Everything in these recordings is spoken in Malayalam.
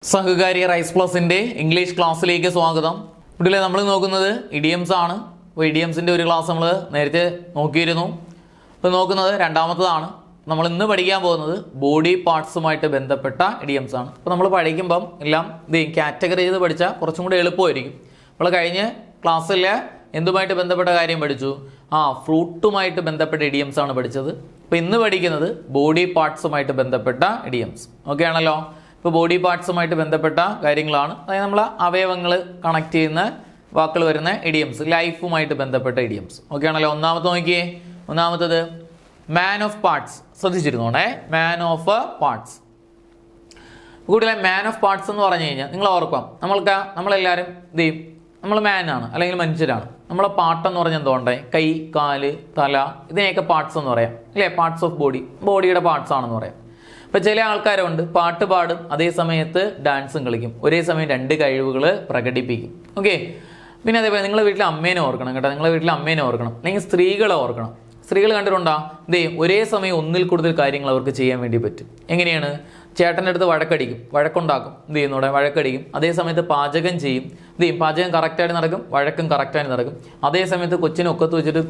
സഹകാരി റൈസ് പ്ലസിന്റെ ഇംഗ്ലീഷ് ക്ലാസ്സിലേക്ക് സ്വാഗതം. ഇവിടെ നമ്മൾ നോക്കുന്നത് ഇഡിയംസ് ആണ്. അപ്പോൾ ഇഡിയംസിന്റെ ഒരു ക്ലാസ് നമ്മൾ നേരത്തെ നോക്കിയിരുന്നു. ഇപ്പോൾ നോക്കുന്നത് രണ്ടാമത്തതാണ്. നമ്മൾ ഇന്ന് പഠിക്കാൻ പോകുന്നത് ബോഡി പാർട്സുമായിട്ട് ബന്ധപ്പെട്ട ഇഡിയംസ് ആണ്. അപ്പോൾ നമ്മൾ പഠിക്കുമ്പം എല്ലാം കാറ്റഗറി ചെയ്ത് പഠിച്ചാൽ കുറച്ചും കൂടി എളുപ്പമായിരിക്കും. നമ്മൾ കഴിഞ്ഞ ക്ലാസ്സിൽ എന്തുമായിട്ട് ബന്ധപ്പെട്ട കാര്യം പഠിച്ചു? ഫ്രൂട്ടുമായിട്ട് ബന്ധപ്പെട്ട ഇഡിയംസ് ആണ് പഠിച്ചത്. അപ്പോൾ ഇന്ന് പഠിക്കുന്നത് ബോഡി പാർട്സുമായിട്ട് ബന്ധപ്പെട്ട ഇഡിയംസ്. ഓക്കെ ആണല്ലോ? ഇപ്പോൾ ബോഡി പാർട്സുമായിട്ട് ബന്ധപ്പെട്ട കാര്യങ്ങളാണ്. അതായത് നമ്മൾ അവയവങ്ങൾ കണക്ട് ചെയ്യുന്ന വാക്കുകൾ വരുന്ന ഇഡിയംസ്, ലൈഫുമായിട്ട് ബന്ധപ്പെട്ട ഇഡിയംസ്. ഓക്കെ ആണല്ലോ? നോക്കിയേ. ഒന്നാമത്തത് മാൻ ഓഫ് പാർട്സ്. ശ്രദ്ധിച്ചിരുന്നോണേ, മാൻ ഓഫ് പാർട്സ്. കൂടുതലെ മാൻ ഓഫ് പാർട്സ് എന്ന് പറഞ്ഞു കഴിഞ്ഞാൽ നിങ്ങൾ ഓർക്കാം, നമ്മളെല്ലാവരും നമ്മൾ മാനാണ് അല്ലെങ്കിൽ മനുഷ്യരാണ്. നമ്മളെ പാട്ടെന്ന് പറഞ്ഞാൽ എന്തുകൊണ്ടേ? കൈ, കാല്, തല, ഇതിനെയൊക്കെ പാർട്സ് എന്ന് പറയാം അല്ലേ? പാർട്സ് ഓഫ് ബോഡിയുടെ പാർട്സ് ആണെന്ന് പറയാം. ഇപ്പം ചില ആൾക്കാരുണ്ട് പാട്ട് പാടും, അതേ സമയത്ത് ഡാൻസും കളിക്കും, ഒരേ സമയം രണ്ട് കഴിവുകൾ പ്രകടിപ്പിക്കും. ഓക്കെ. പിന്നെ അതേപോലെ നിങ്ങളുടെ വീട്ടിലെ അമ്മേനെ ഓർക്കണം കേട്ടോ. നിങ്ങളുടെ വീട്ടിലെ അമ്മേനെ ഓർക്കണം, അല്ലെങ്കിൽ സ്ത്രീകളെ ഓർക്കണം. സ്ത്രീകൾ കണ്ടിട്ടുണ്ടോ? ഒരേ സമയം ഒന്നിൽ കൂടുതൽ കാര്യങ്ങൾ അവർക്ക് ചെയ്യാൻ വേണ്ടി പറ്റും. എങ്ങനെയാണ്? ചേട്ടൻ്റെ അടുത്ത് വഴക്കുണ്ടാക്കും, വഴക്കടിക്കും. അതേ സമയത്ത് പാചകം ചെയ്യും, പാചകം കറക്റ്റായിട്ട് നടക്കും, വഴക്കും കറക്റ്റായിട്ട് നടക്കും. അതേ സമയത്ത് കൊച്ചിനെ ഒക്കത്ത് വെച്ചിട്ട്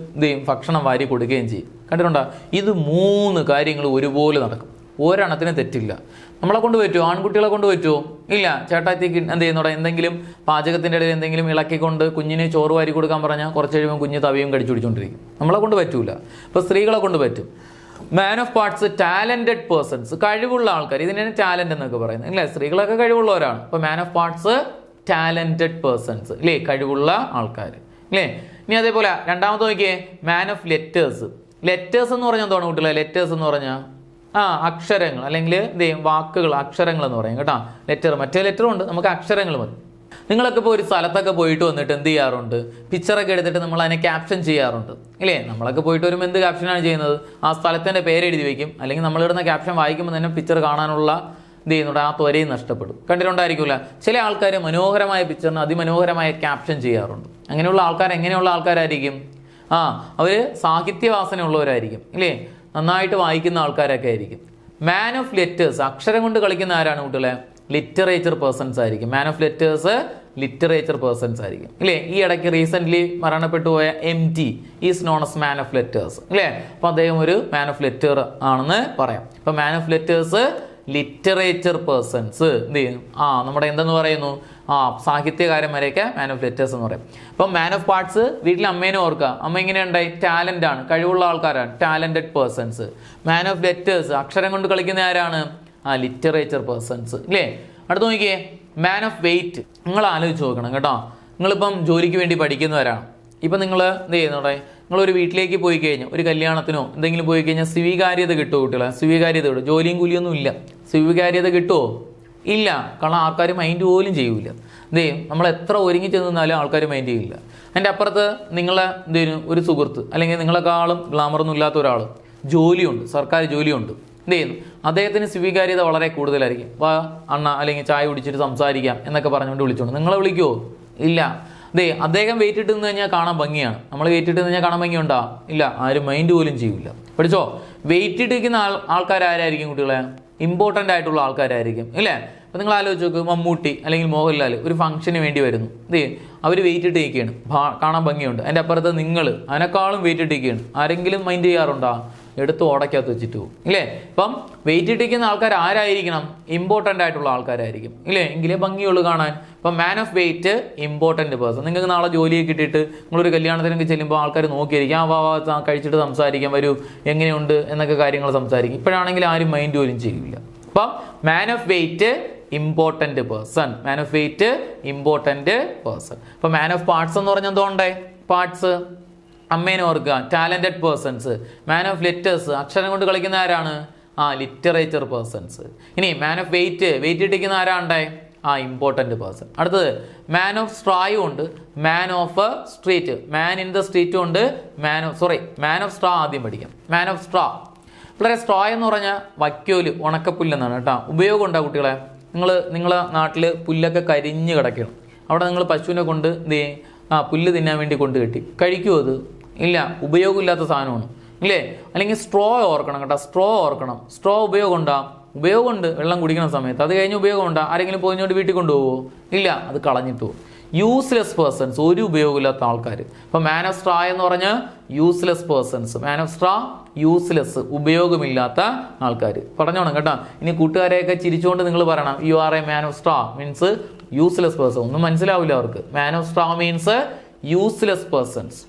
ഭക്ഷണം വാരി കൊടുക്കുകയും ചെയ്യും. കണ്ടിട്ടുണ്ടോ? ഇത് 3 കാര്യങ്ങൾ ഒരുപോലെ നടക്കും. ഒരെണ്ണത്തിന് തെറ്റില്ല. നമ്മളെ കൊണ്ട് പറ്റുമോ? ആൺകുട്ടികളെ കൊണ്ട് പറ്റുമോ? ഇല്ല. ചേട്ടാത്തിക്ക് എന്ത് ചെയ്യുന്നോടെ എന്തെങ്കിലും പാചകത്തിൻ്റെ ഇടയിൽ എന്തെങ്കിലും ഇളക്കിക്കൊണ്ട് കുഞ്ഞിന് ചോറ് വാരി കൊടുക്കാൻ പറഞ്ഞാൽ കുറച്ച് കഴിയുമ്പോൾ കുഞ്ഞ് തവിയും കടിച്ചു പിടിച്ചുകൊണ്ടിരിക്കും. നമ്മളെ കൊണ്ട് പറ്റൂല. ഇപ്പോൾ സ്ത്രീകളെ കൊണ്ട് പറ്റും. Man of parts, talented persons, കഴിവുള്ള ആൾക്കാർ. ഇതിനാണ് ടാലന്റ് എന്നൊക്കെ പറയുന്നത് അല്ലേ? സ്ത്രീകളൊക്കെ കഴിവുള്ളവരാണ്. അപ്പോൾ man of parts talented persons അല്ലേ? കഴിവുള്ള ആൾക്കാർ അല്ലേ? ഇനി അതേപോലെ രണ്ടാമത്തെ നോക്കിയേ, മാൻ ഓഫ് ലെറ്റേഴ്സ്. ലെറ്റേഴ്സ് എന്ന് പറഞ്ഞാൽ എന്താണ് കുട്ടികളെ? ലെറ്റേഴ്സ് എന്ന് പറഞ്ഞാൽ അക്ഷരങ്ങൾ അല്ലെങ്കിൽ വാക്കുകൾ, അക്ഷരങ്ങൾ എന്ന് പറയും കേട്ടോ. ലെറ്റർ, മറ്റേ ലെറ്ററും ഉണ്ട്, നമുക്ക് അക്ഷരങ്ങൾ മതി. നിങ്ങളൊക്കെ ഇപ്പോൾ ഒരു സ്ഥലത്തൊക്കെ പോയിട്ട് വന്നിട്ട് എന്ത് ചെയ്യാറുണ്ട്? പിക്ചറൊക്കെ എടുത്തിട്ട് നമ്മൾ അതിനെ ക്യാപ്ഷൻ ചെയ്യാറുണ്ട് ഇല്ലേ? നമ്മളൊക്കെ പോയിട്ട് വരുമ്പോൾ എന്ത് ക്യാപ്ഷനാണ് ചെയ്യുന്നത്? ആ സ്ഥലത്തിൻ്റെ പേര് എഴുതി വയ്ക്കും, അല്ലെങ്കിൽ നമ്മളിടുന്ന ക്യാപ്ഷൻ വായിക്കുമ്പോൾ തന്നെ പിക്ചർ കാണാനുള്ള ആ ത്വരയും നഷ്ടപ്പെടും. കണ്ടിട്ടുണ്ടായിരിക്കില്ല? ചില ആൾക്കാർ മനോഹരമായ പിക്ചറിന് അതിമനോഹരമായ ക്യാപ്ഷൻ ചെയ്യാറുണ്ട്. അങ്ങനെയുള്ള ആൾക്കാർ എങ്ങനെയുള്ള ആൾക്കാരായിരിക്കും? അവർ സാഹിത്യവാസനയുള്ളവരായിരിക്കും ഇല്ലേ? നന്നായിട്ട് വായിക്കുന്ന ആൾക്കാരൊക്കെ ആയിരിക്കും. മാൻ ഓഫ് ലെറ്റേഴ്സ്, അക്ഷരം കൊണ്ട് കളിക്കുന്ന ആരാണ് കുട്ടികളെ? ലിറ്ററേച്ചർ പേഴ്സൺസ് ആയിരിക്കും. Man of letters literature persons ആയിരിക്കും ഇല്ലേ? ഈ ഇടയ്ക്ക് റീസെൻ്റ്ലി മരണപ്പെട്ടു പോയ MT is known as man of letters ഇല്ലേ? അപ്പോൾ അദ്ദേഹം ഒരു മാൻ ഓഫ് ലെറ്റർ ആണെന്ന് പറയാം. അപ്പോൾ man of letters literature persons എന്ത് ചെയ്യും? നമ്മുടെ എന്തെന്ന് പറയുന്നു? സാഹിത്യകാരന്മാരെയൊക്കെ മാൻ ഓഫ് ലെറ്റേഴ്സ് എന്ന് പറയും. അപ്പം മാൻ ഓഫ് പാർട്സ്, വീട്ടിലെ അമ്മേനെ ഓർക്കുക. അമ്മ എങ്ങനെയുണ്ടായി? ടാലന്റ് ആണ്, കഴിവുള്ള ആൾക്കാരാണ്, talented persons. Man of letters, അക്ഷരം കൊണ്ട് കളിക്കുന്ന ആരാണ്? ലിറ്ററേച്ചർ പേഴ്സൺസ് ഇല്ലേ? അടുത്ത് നോക്കിയേ, മാൻ ഓഫ് വെയിറ്റ്. നിങ്ങൾ ആലോചിച്ച് നോക്കണം കേട്ടോ. നിങ്ങളിപ്പം ജോലിക്ക് വേണ്ടി പഠിക്കുന്നവരാണ്. ഇപ്പം നിങ്ങൾ എന്ത് ചെയ്യുന്നോടെ? നിങ്ങളൊരു വീട്ടിലേക്ക് പോയി കഴിഞ്ഞാൽ, ഒരു കല്യാണത്തിനോ എന്തെങ്കിലും പോയി കഴിഞ്ഞാൽ സ്വീകാര്യത കിട്ടുമോ കുട്ടികളെ? സ്വീകാര്യത കിട്ടും. ജോലിയും കൂലിയൊന്നും ഇല്ല, സ്വീകാര്യത കിട്ടുമോ? ഇല്ല. കാരണം ആൾക്കാർ മൈൻഡ് പോലും ചെയ്യൂല. നമ്മൾ എത്ര ഒരുങ്ങി ചെന്നാലും ആൾക്കാർ മൈൻഡ് ചെയ്യില്ല. അതിൻ്റെ അപ്പുറത്ത് നിങ്ങളെ ഒരു സുഹൃത്ത് അല്ലെങ്കിൽ നിങ്ങളെക്കാളും ഗ്ലാമറൊന്നും ഇല്ലാത്ത ഒരാൾ, ജോലിയുണ്ട്, സർക്കാർ ജോലിയുണ്ട്, അദ്ദേഹത്തിന് സ്വീകാര്യത വളരെ കൂടുതലായിരിക്കും. വാ അണ്ണ, അല്ലെങ്കിൽ ചായ കുടിച്ചിട്ട് സംസാരിക്കാം എന്നൊക്കെ പറഞ്ഞുകൊണ്ട് വിളിച്ചോണ്ട്. നിങ്ങളെ വിളിക്കുമോ? ഇല്ല. അദ്ദേഹം വെയിറ്റ് ഇട്ട് നിന്ന് കഴിഞ്ഞാൽ കാണാൻ ഭംഗിയാണ്. നമ്മൾ വെയിറ്റ് ഇട്ട് കഴിഞ്ഞാൽ കാണാൻ ഭംഗിയുണ്ടോ? ഇല്ല. ആരും മൈൻഡ് പോലും ചെയ്യില്ല. പഠിച്ചോ? വെയിറ്റ് ഇട്ടിരിക്കുന്ന ആൾക്കാരായിരിക്കും കുട്ടികളെ? ഇമ്പോർട്ടൻ്റ് ആയിട്ടുള്ള ആൾക്കാരായിരിക്കും ഇല്ലേ? അപ്പോൾ നിങ്ങൾ ആലോചിച്ച് നോക്ക്, മമ്മൂട്ടി അല്ലെങ്കിൽ മോഹൻലാൽ ഒരു ഫംഗ്ഷന് വേണ്ടി വരുന്നു. അവർ വെയിറ്റ് ഇട്ടിരിക്കുകയാണ്, കാണാൻ ഭംഗിയുണ്ട്. അതിൻ്റെ അപ്പുറത്ത് നിങ്ങൾ അതിനേക്കാളും വെയിറ്റ് ഇട്ടിരിക്കുകയാണ്. ആരെങ്കിലും മൈൻഡ് ചെയ്യാറുണ്ടോ? എടുത്ത് ഓടയ്ക്കകത്ത് വെച്ചിട്ട് പോകും ഇല്ലേ? ഇപ്പം വെയിറ്റ് ഇട്ടിരിക്കുന്ന ആൾക്കാർ ആരായിരിക്കണം? ഇമ്പോർട്ടൻ്റ് ആയിട്ടുള്ള ആൾക്കാരായിരിക്കും ഇല്ലേ? എങ്കിലേ ഭംഗിയുള്ളൂ കാണാൻ. ഇപ്പം മാൻ ഓഫ് വെയിറ്റ്, ഇമ്പോർട്ടൻ്റ് പേഴ്സൺ. നിങ്ങൾക്ക് നാളെ ജോലിയൊക്കെ കിട്ടിയിട്ട് നിങ്ങളൊരു കല്യാണത്തിനൊക്കെ ചെല്ലുമ്പോൾ ആൾക്കാർ നോക്കിയിരിക്കും, കഴിച്ചിട്ട് സംസാരിക്കാം, വരൂ എങ്ങനെയുണ്ട് എന്നൊക്കെ കാര്യങ്ങൾ സംസാരിക്കും. ഇപ്പോഴാണെങ്കിൽ ആരും മൈൻഡ് പോലും ചെയ്യില്ല. അപ്പം മാൻ of wait, important person. Man of wait, important person. ഇപ്പം മാൻ ഓഫ് പാർട്സ് എന്ന് പറഞ്ഞാൽ എന്തോണ്ടേ? പാർട്സ്, അമ്മേനെ ഓർക്കുക, talented persons. Man of letters, അക്ഷരം കൊണ്ട് കളിക്കുന്ന ആരാണ്? Literature persons. ഇനി മാൻ ഓഫ് വെയിറ്റ്, വെയിറ്റ് ഇട്ടിരിക്കുന്ന ആരാണ്ടേ? Important person. അടുത്തത് മാൻ ഓഫ് സ്ട്രായും ഉണ്ട്, man of street. Man in the സ്ട്രീറ്റും ഉണ്ട്, മാൻ ഓഫ് സ്ട്രാ ആദ്യം പഠിക്കാം. Man of straw. വളരെ സ്ട്രാ എന്ന് പറഞ്ഞാൽ വൈക്കോല്, ഉണക്കപ്പുല്ലെന്നാണ് കേട്ടോ. ഉപയോഗം ഉണ്ടോ കുട്ടികളെ? നിങ്ങളെ നാട്ടിൽ പുല്ലൊക്കെ കരിഞ്ഞ് കിടക്കണം. അവിടെ നിങ്ങൾ പശുവിനെ കൊണ്ട് പുല്ല് തിന്നാൻ വേണ്ടി കൊണ്ട് കെട്ടി. കഴിക്കുമോ അത്? ഇല്ല. ഉപയോഗമില്ലാത്ത സാധനമാണ് ഇല്ലേ? അല്ലെങ്കിൽ സ്ട്രോ ഓർക്കണം കേട്ടോ. സ്ട്രോ ഓർക്കണം. സ്ട്രോ ഉപയോഗം ഉണ്ടോ? ഉപയോഗമുണ്ട് വെള്ളം കുടിക്കുന്ന സമയത്ത്. അത് കഴിഞ്ഞ് ഉപയോഗമുണ്ടോ? ആരെങ്കിലും പോയിഞ്ഞോണ്ട് വീട്ടിൽ കൊണ്ടുപോകുമോ? ഇല്ല, അത് കളഞ്ഞിട്ട് പോകും. യൂസ്ലെസ് പേഴ്സൺസ്, ഒരു ഉപയോഗമില്ലാത്ത ആൾക്കാർ. ഇപ്പോൾ മാൻ ഓഫ് സ്ട്രാ എന്ന് പറഞ്ഞാൽ useless persons. Man of straw useless, ഉപയോഗമില്ലാത്ത ആൾക്കാർ. പറഞ്ഞോണം കേട്ടോ. ഇനി കൂട്ടുകാരെയൊക്കെ ചിരിച്ചുകൊണ്ട് നിങ്ങൾ പറയണം you are a man of straw means useless person. ഒന്നും മനസ്സിലാവില്ല അവർക്ക്. Man of straw means useless persons.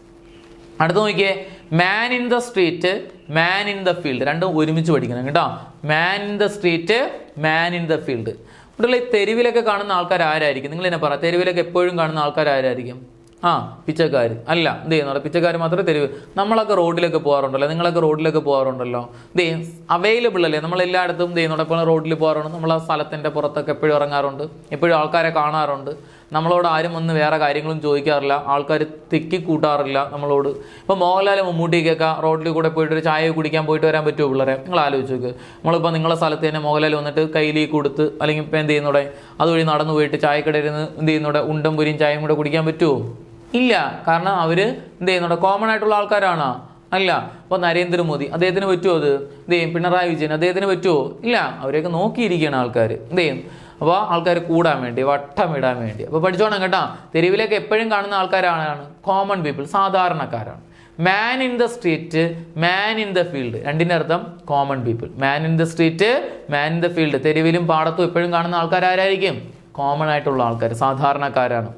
അടുത്ത് നോക്കിയേ, man in the street, man in the field. രണ്ടും ഒരുമിച്ച് പഠിക്കണം കേട്ടോ. Man in the street, man in the field. ഇവിടെ തെരുവിലൊക്കെ കാണുന്ന ആൾക്കാർ ആരായിരിക്കും? നിങ്ങൾ എന്നെ പറ. തെരുവിലൊക്കെ എപ്പോഴും കാണുന്ന ആൾക്കാർ ആരായിരിക്കും? പിച്ചക്കാർ. അല്ല, എന്ത് ചെയ്യുന്നുണ്ട്? പിച്ചക്കാർ മാത്രമേ തെരുവ്. നമ്മളൊക്കെ റോഡിലൊക്കെ പോകാറുണ്ടല്ലോ, നിങ്ങളൊക്കെ റോഡിലൊക്കെ പോകാറുണ്ടല്ലോ. അവൈലബിൾ അല്ലേ? നമ്മളെല്ലായിടത്തും എന്ത് ചെയ്യുന്നുണ്ട്? എപ്പോഴും റോഡിൽ പോകാറുണ്ട്. നമ്മൾ ആ സ്ഥലത്തിൻ്റെ പുറത്തൊക്കെ എപ്പോഴും ഇറങ്ങാറുണ്ട്, എപ്പോഴും ആൾക്കാരെ കാണാറുണ്ട്. നമ്മളോട് ആരും വന്ന് വേറെ കാര്യങ്ങളും ചോദിക്കാറില്ല, ആൾക്കാർ തിക്കിക്കൂട്ടാറില്ല നമ്മളോട്. ഇപ്പോൾ മോഹൻലാൽ മമ്മൂട്ടിക്കൊക്കെ റോഡിൽ കൂടെ പോയിട്ട് ഒരു ചായ കുടിക്കാൻ പോയിട്ട് വരാൻ പറ്റുമോ പിള്ളേരെ? നിങ്ങൾ ആലോചിച്ച് നോക്ക്. നമ്മളിപ്പോൾ നിങ്ങളുടെ സ്ഥലത്ത് തന്നെ മോഹൻലാൽ വന്നിട്ട് കയ്യിലേക്ക് കൊടുത്ത് അല്ലെങ്കിൽ ഇപ്പോൾ എന്ത് ചെയ്യുന്നൂടെ അതുവഴി നടന്നു പോയിട്ട് ചായക്കടയിൽ നിന്ന് എന്ത് ചെയ്യുന്നൂടെ ഉണ്ടം പൊരിയും ചായയും കൂടെ കുടിക്കാൻ പറ്റുമോ? ഇല്ല. കാരണം അവർ എന്ത് ചെയ്യുന്നുണ്ട്? കോമൺ ആയിട്ടുള്ള ആൾക്കാരാണോ? അല്ല. അപ്പോൾ നരേന്ദ്രമോദി, അദ്ദേഹത്തിന് പറ്റുമോ? അത് എന്ത് ചെയ്യും? പിണറായി വിജയൻ, അദ്ദേഹത്തിന് പറ്റുമോ? ഇല്ല. അവരെയൊക്കെ നോക്കിയിരിക്കുകയാണ് ആൾക്കാർ. എന്ത് ചെയ്യും? അപ്പോൾ ആൾക്കാർ കൂടാൻ വേണ്ടി, വട്ടമിടാൻ വേണ്ടി. അപ്പോൾ പഠിച്ചോണം കേട്ടോ. തെരുവിലേക്ക് എപ്പോഴും കാണുന്ന ആൾക്കാരാണ് കോമൺ പീപ്പിൾ, സാധാരണക്കാരാണ്. Man in the street, man in the field, രണ്ടിൻ്റെ അർത്ഥം common people. Man in the street, man in the field. തെരുവിലും പാടത്തും എപ്പോഴും കാണുന്ന ആൾക്കാർ ആരായിരിക്കും? കോമൺ ആയിട്ടുള്ള ആൾക്കാർ, സാധാരണക്കാരാണ്.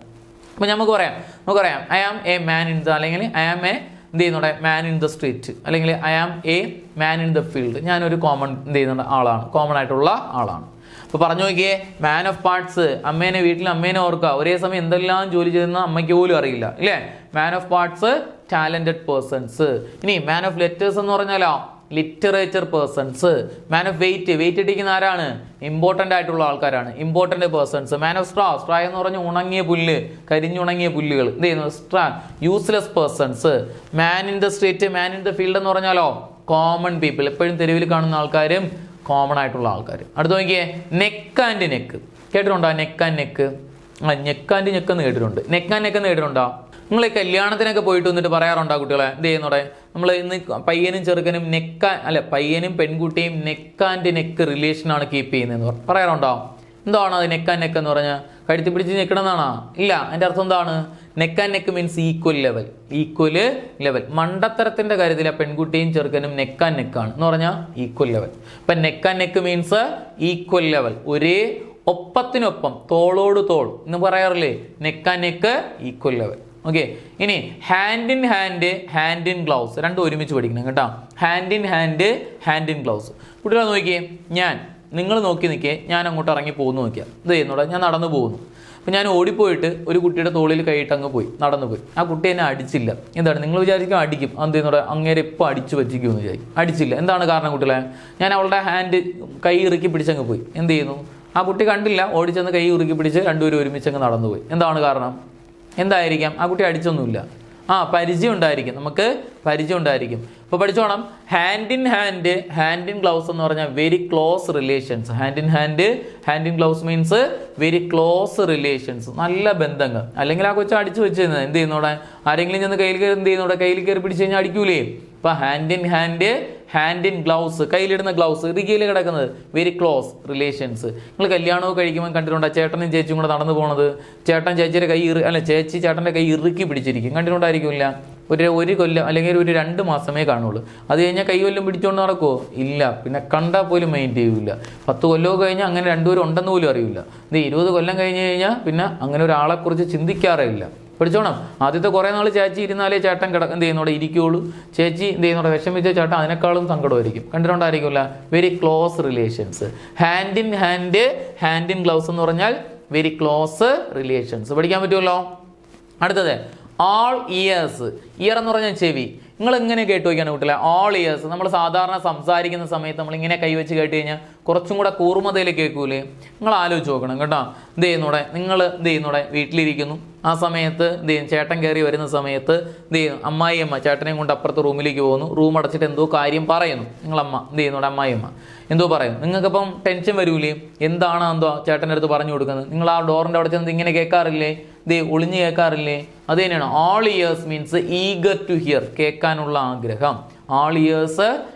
അപ്പോൾ നമുക്കറിയാം I am a man in the, അല്ലെങ്കിൽ ഐ ആം എ എന്ത് ചെയ്യുന്നുണ്ട്? മാൻ ഇൻ ദ സ്ട്രീറ്റ്, അല്ലെങ്കിൽ I am a man in the field. ഞാനൊരു കോമൺ എന്ത് ചെയ്യുന്നുണ്ട്? ആളാണ്, കോമൺ ആയിട്ടുള്ള ആളാണ്. അപ്പോൾ പറഞ്ഞു നോക്കിയേ, മാൻ ഓഫ് പാർട്സ്. അമ്മേനെ വീട്ടിൽ അമ്മേനെ ഓർക്കുക. ഒരേ സമയം എന്തെല്ലാം ജോലി ചെയ്യുന്ന അമ്മയ്ക്ക് പോലും അറിയില്ല, ഇല്ലേ? Man of parts, talented persons. ഇനി മാൻ ഓഫ് ലെറ്റേഴ്സ് എന്ന് പറഞ്ഞാലോ literature persons. Man of weight, weight ഇട്ടിരിക്കുന്ന ആരാണ്? ഇമ്പോർട്ടൻ്റ് ആയിട്ടുള്ള ആൾക്കാരാണ്, important persons. Man of straw, straw എന്ന് പറഞ്ഞ ഉണങ്ങിയ പുല്ല്, കരിഞ്ഞുണങ്ങിയ പുല്ലുകൾ. എന്ത് ചെയ്യുന്നു? Straw, useless persons. Man in the street, man in the field എന്ന് പറഞ്ഞാലോ കോമൺ പീപ്പിൾ, എപ്പോഴും തെരുവിൽ കാണുന്ന ആൾക്കാരും കോമൺ ആയിട്ടുള്ള ആൾക്കാർ. അടുത്ത് നോക്കിയേ, നെക്ക് ആൻഡ് നെക്ക്. കേട്ടിട്ടുണ്ടോ? Neck and neck. Neck and neck എന്ന് കേട്ടിട്ടുണ്ട്. നെക്ക് ആൻഡ് നെക്ക് എന്ന് കേട്ടിട്ടുണ്ടോ? നിങ്ങൾ കല്യാണത്തിനൊക്കെ പോയിട്ട് വന്നിട്ട് പറയാറുണ്ടോ കുട്ടികളെ? എന്ത് ചെയ്യുന്നോടെ? നമ്മൾ ഇന്ന് പയ്യനും ചെറുക്കനും പയ്യനും പെൺകുട്ടിയും നെക്ക് ആൻഡ് നെക്ക് റിലേഷനാണ് കീപ്പ് ചെയ്യുന്നതെന്ന് പറയാറുണ്ടോ? എന്താണ് അത് നെക്ക് ആൻഡ് നെക്ക് എന്ന് പറഞ്ഞാൽ? കഴുത്തി പിടിച്ച് നിൽക്കണമെന്നാണോ? ഇല്ല. അതിൻ്റെ അർത്ഥം എന്താണ്? Neck and neck means equal level, equal level. മണ്ടത്തരത്തിൻ്റെ കാര്യത്തിൽ പെൺകുട്ടിയും ചെറുക്കനും നെക്ക് ആൻഡ് നെക്കാണ് എന്ന് പറഞ്ഞാൽ ഈക്വൽ ലെവൽ. ഇപ്പം neck and neck means equal level, ഒരേ ഒപ്പത്തിനൊപ്പം, തോളോട് തോൾ എന്ന് പറയാറില്ലേ? Neck and neck, equal level. Okay. ഇനി hand in hand, hand in gloves. രണ്ടും ഒരുമിച്ച് പഠിക്കണം കേട്ടോ. Hand in hand, hand in gloves. കുട്ടികളെ നോക്കിയേ, നിങ്ങൾ നോക്കി നിൽക്കേ, ഞാൻ അങ്ങോട്ട് ഇറങ്ങി പോകുന്നു നോക്കിയാൽ ഇത് ചെയ്യുന്നൂടെ? ഞാൻ നടന്നു പോകുന്നു. അപ്പോൾ ഞാൻ ഓടിപ്പോയിട്ട് ഒരു കുട്ടിയുടെ തോളിൽ കൈയിട്ട് അങ്ങ് പോയി, നടന്നു പോയി. ആ കുട്ടി എന്നെ അടിച്ചില്ല. എന്താണ്? നിങ്ങൾ വിചാരിക്കും അടിക്കും, എന്ത് ചെയ്യുന്നൂടെ? അങ്ങേരെ ഇപ്പോൾ അടിച്ചു പറ്റിക്കുമെന്ന് വിചാരിക്കും. അടിച്ചില്ല. എന്താണ് കാരണം കുട്ടികളെ? ഞാൻ അവളുടെ ഹാൻഡ് കൈ ഇറുക്കി പിടിച്ചങ്ങ് പോയി. എന്ത് ചെയ്യുന്നു? ആ കുട്ടി കണ്ടില്ല, ഓടിച്ചെന്ന് കൈ ഇറുക്കി പിടിച്ച് രണ്ടുപേരും ഒരുമിച്ചങ്ങ് നടന്നു പോയി. എന്താണ് കാരണം? എന്തായിരിക്കാം? ആ കുട്ടി അടിച്ചൊന്നുമില്ല. പരിചയം ഉണ്ടായിരിക്കും, നമുക്ക് പരിചയം ഉണ്ടായിരിക്കും. ഇപ്പോൾ പഠിച്ചോണം, hand in hand, hand in gloves എന്ന് പറഞ്ഞാൽ very close relations. Hand in hand, hand in gloves means very close relations, നല്ല ബന്ധങ്ങൾ. അല്ലെങ്കിൽ ആ കൊച്ചു അടിച്ചു വെച്ചിരുന്നത് എന്ത് ചെയ്യുന്നോടെ? ആരെങ്കിലും ചെന്ന് കയ്യിൽ കയറി എന്ത് ചെയ്യുന്നോടെ? കയ്യിൽ കയറി പിടിച്ച് കഴിഞ്ഞാൽ അടിക്കൂലേ? ഇപ്പോൾ hand in hand, hand in gloves, കയ്യിലിടുന്ന ഗ്ലൗസ്, ഇറുകിയിൽ കിടക്കുന്നത്, വെരി ക്ലോസ് റിലേഷൻസ്. നിങ്ങൾ കല്യാണമൊക്കെ കഴിക്കുമ്പോൾ കണ്ടിട്ടുണ്ടോ ചേട്ടനും ചേച്ചിയും കൂടെ നടന്നു പോണത്? ചേട്ടൻ ചേച്ചിയുടെ കൈ ചേച്ചി ചേട്ടൻ്റെ കൈ ഇറുക്കി പിടിച്ചിരിക്കും. കണ്ടിട്ടുണ്ടായിരിക്കില്ല? ഒരു കൊല്ലം അല്ലെങ്കിൽ ഒരു 2 മാസമേ കാണുള്ളൂ. അത് കഴിഞ്ഞാൽ കൈ കൊല്ലം പിടിച്ചുകൊണ്ട് നടക്കുമോ? ഇല്ല. പിന്നെ കണ്ടാൽ പോലും മൈൻഡ് ചെയ്യില്ല. 10 കൊല്ലമൊക്കെ കഴിഞ്ഞാൽ അങ്ങനെ രണ്ടുപേരും ഉണ്ടെന്ന് പോലും അറിയില്ല. ഇത് 20 കൊല്ലം കഴിഞ്ഞ് കഴിഞ്ഞാൽ പിന്നെ അങ്ങനെ ഒരാളെക്കുറിച്ച് ചിന്തിക്കാറേ ഇല്ല. പഠിച്ചോണം, ആദ്യത്തെ കുറേ നാൾ ചേച്ചി ഇരുന്നാലേ ചേട്ടൻ എന്ത് ചെയ്യുന്നോടെ ഇരിക്കുകയുള്ളൂ. ചേച്ചി എന്ത് ചെയ്യുന്നോടെ വിഷമിച്ച ചേട്ടൻ അതിനേക്കാളും സങ്കടമായിരിക്കും. കണ്ടിട്ടുണ്ടായിരിക്കില്ല? Very close relations. Hand in hand, hand in gloves എന്ന് പറഞ്ഞാൽ വെരി ക്ലോസ് റിലേഷൻസ്. പഠിക്കാൻ പറ്റുമല്ലോ. അടുത്തത് ആൾ ഇയേഴ്സ്. ഇയർ എന്ന് പറഞ്ഞാൽ ചെവി. നിങ്ങൾ എങ്ങനെ കേട്ട് വയ്ക്കാണ് കുട്ടികളെ? ആൾ ഇയേഴ്സ്. നമ്മൾ സാധാരണ സംസാരിക്കുന്ന സമയത്ത് നമ്മളിങ്ങനെ കൈവച്ച് കേട്ട് കഴിഞ്ഞാൽ കുറച്ചും കൂടെ കൂർമതയിൽ കേൾക്കൂലേ? നിങ്ങൾ ആലോചിച്ച് നോക്കണം കേട്ടോ. എന്ത് ചെയ്യുന്നൂടെ? നിങ്ങൾ എന്ത് ചെയ്യുന്നൂടെ? വീട്ടിലിരിക്കുന്നു. ആ സമയത്ത് എന്ത് ചെയ്യും? ചേട്ടൻ കയറി വരുന്ന സമയത്ത് എന്ത് ചെയ്യുന്നു? അമ്മായിയമ്മ ചേട്ടനെയും കൊണ്ട് അപ്പുറത്ത് റൂമിലേക്ക് പോകുന്നു. റൂം അടച്ചിട്ട് എന്തോ കാര്യം പറയുന്നു. നിങ്ങളമ്മ എന്ത് ചെയ്യുന്നൂടെ? അമ്മായിയമ്മ എന്തോ പറയുന്നു. നിങ്ങൾക്കിപ്പം ടെൻഷൻ വരൂലേ? എന്താണോ എന്തോ ചേട്ടൻ്റെ അടുത്ത് പറഞ്ഞു കൊടുക്കുന്നത്? നിങ്ങൾ ആ ഡോറിൻ്റെ അവിടെ ചെന്ന് ഇങ്ങനെ കേൾക്കാറില്ലേ? ഇത് ഒളിഞ്ഞു കേൾക്കാറില്ലേ? അത് തന്നെയാണ് all ears means eager to hear, കേൾക്കാനുള്ള ആഗ്രഹം. All ears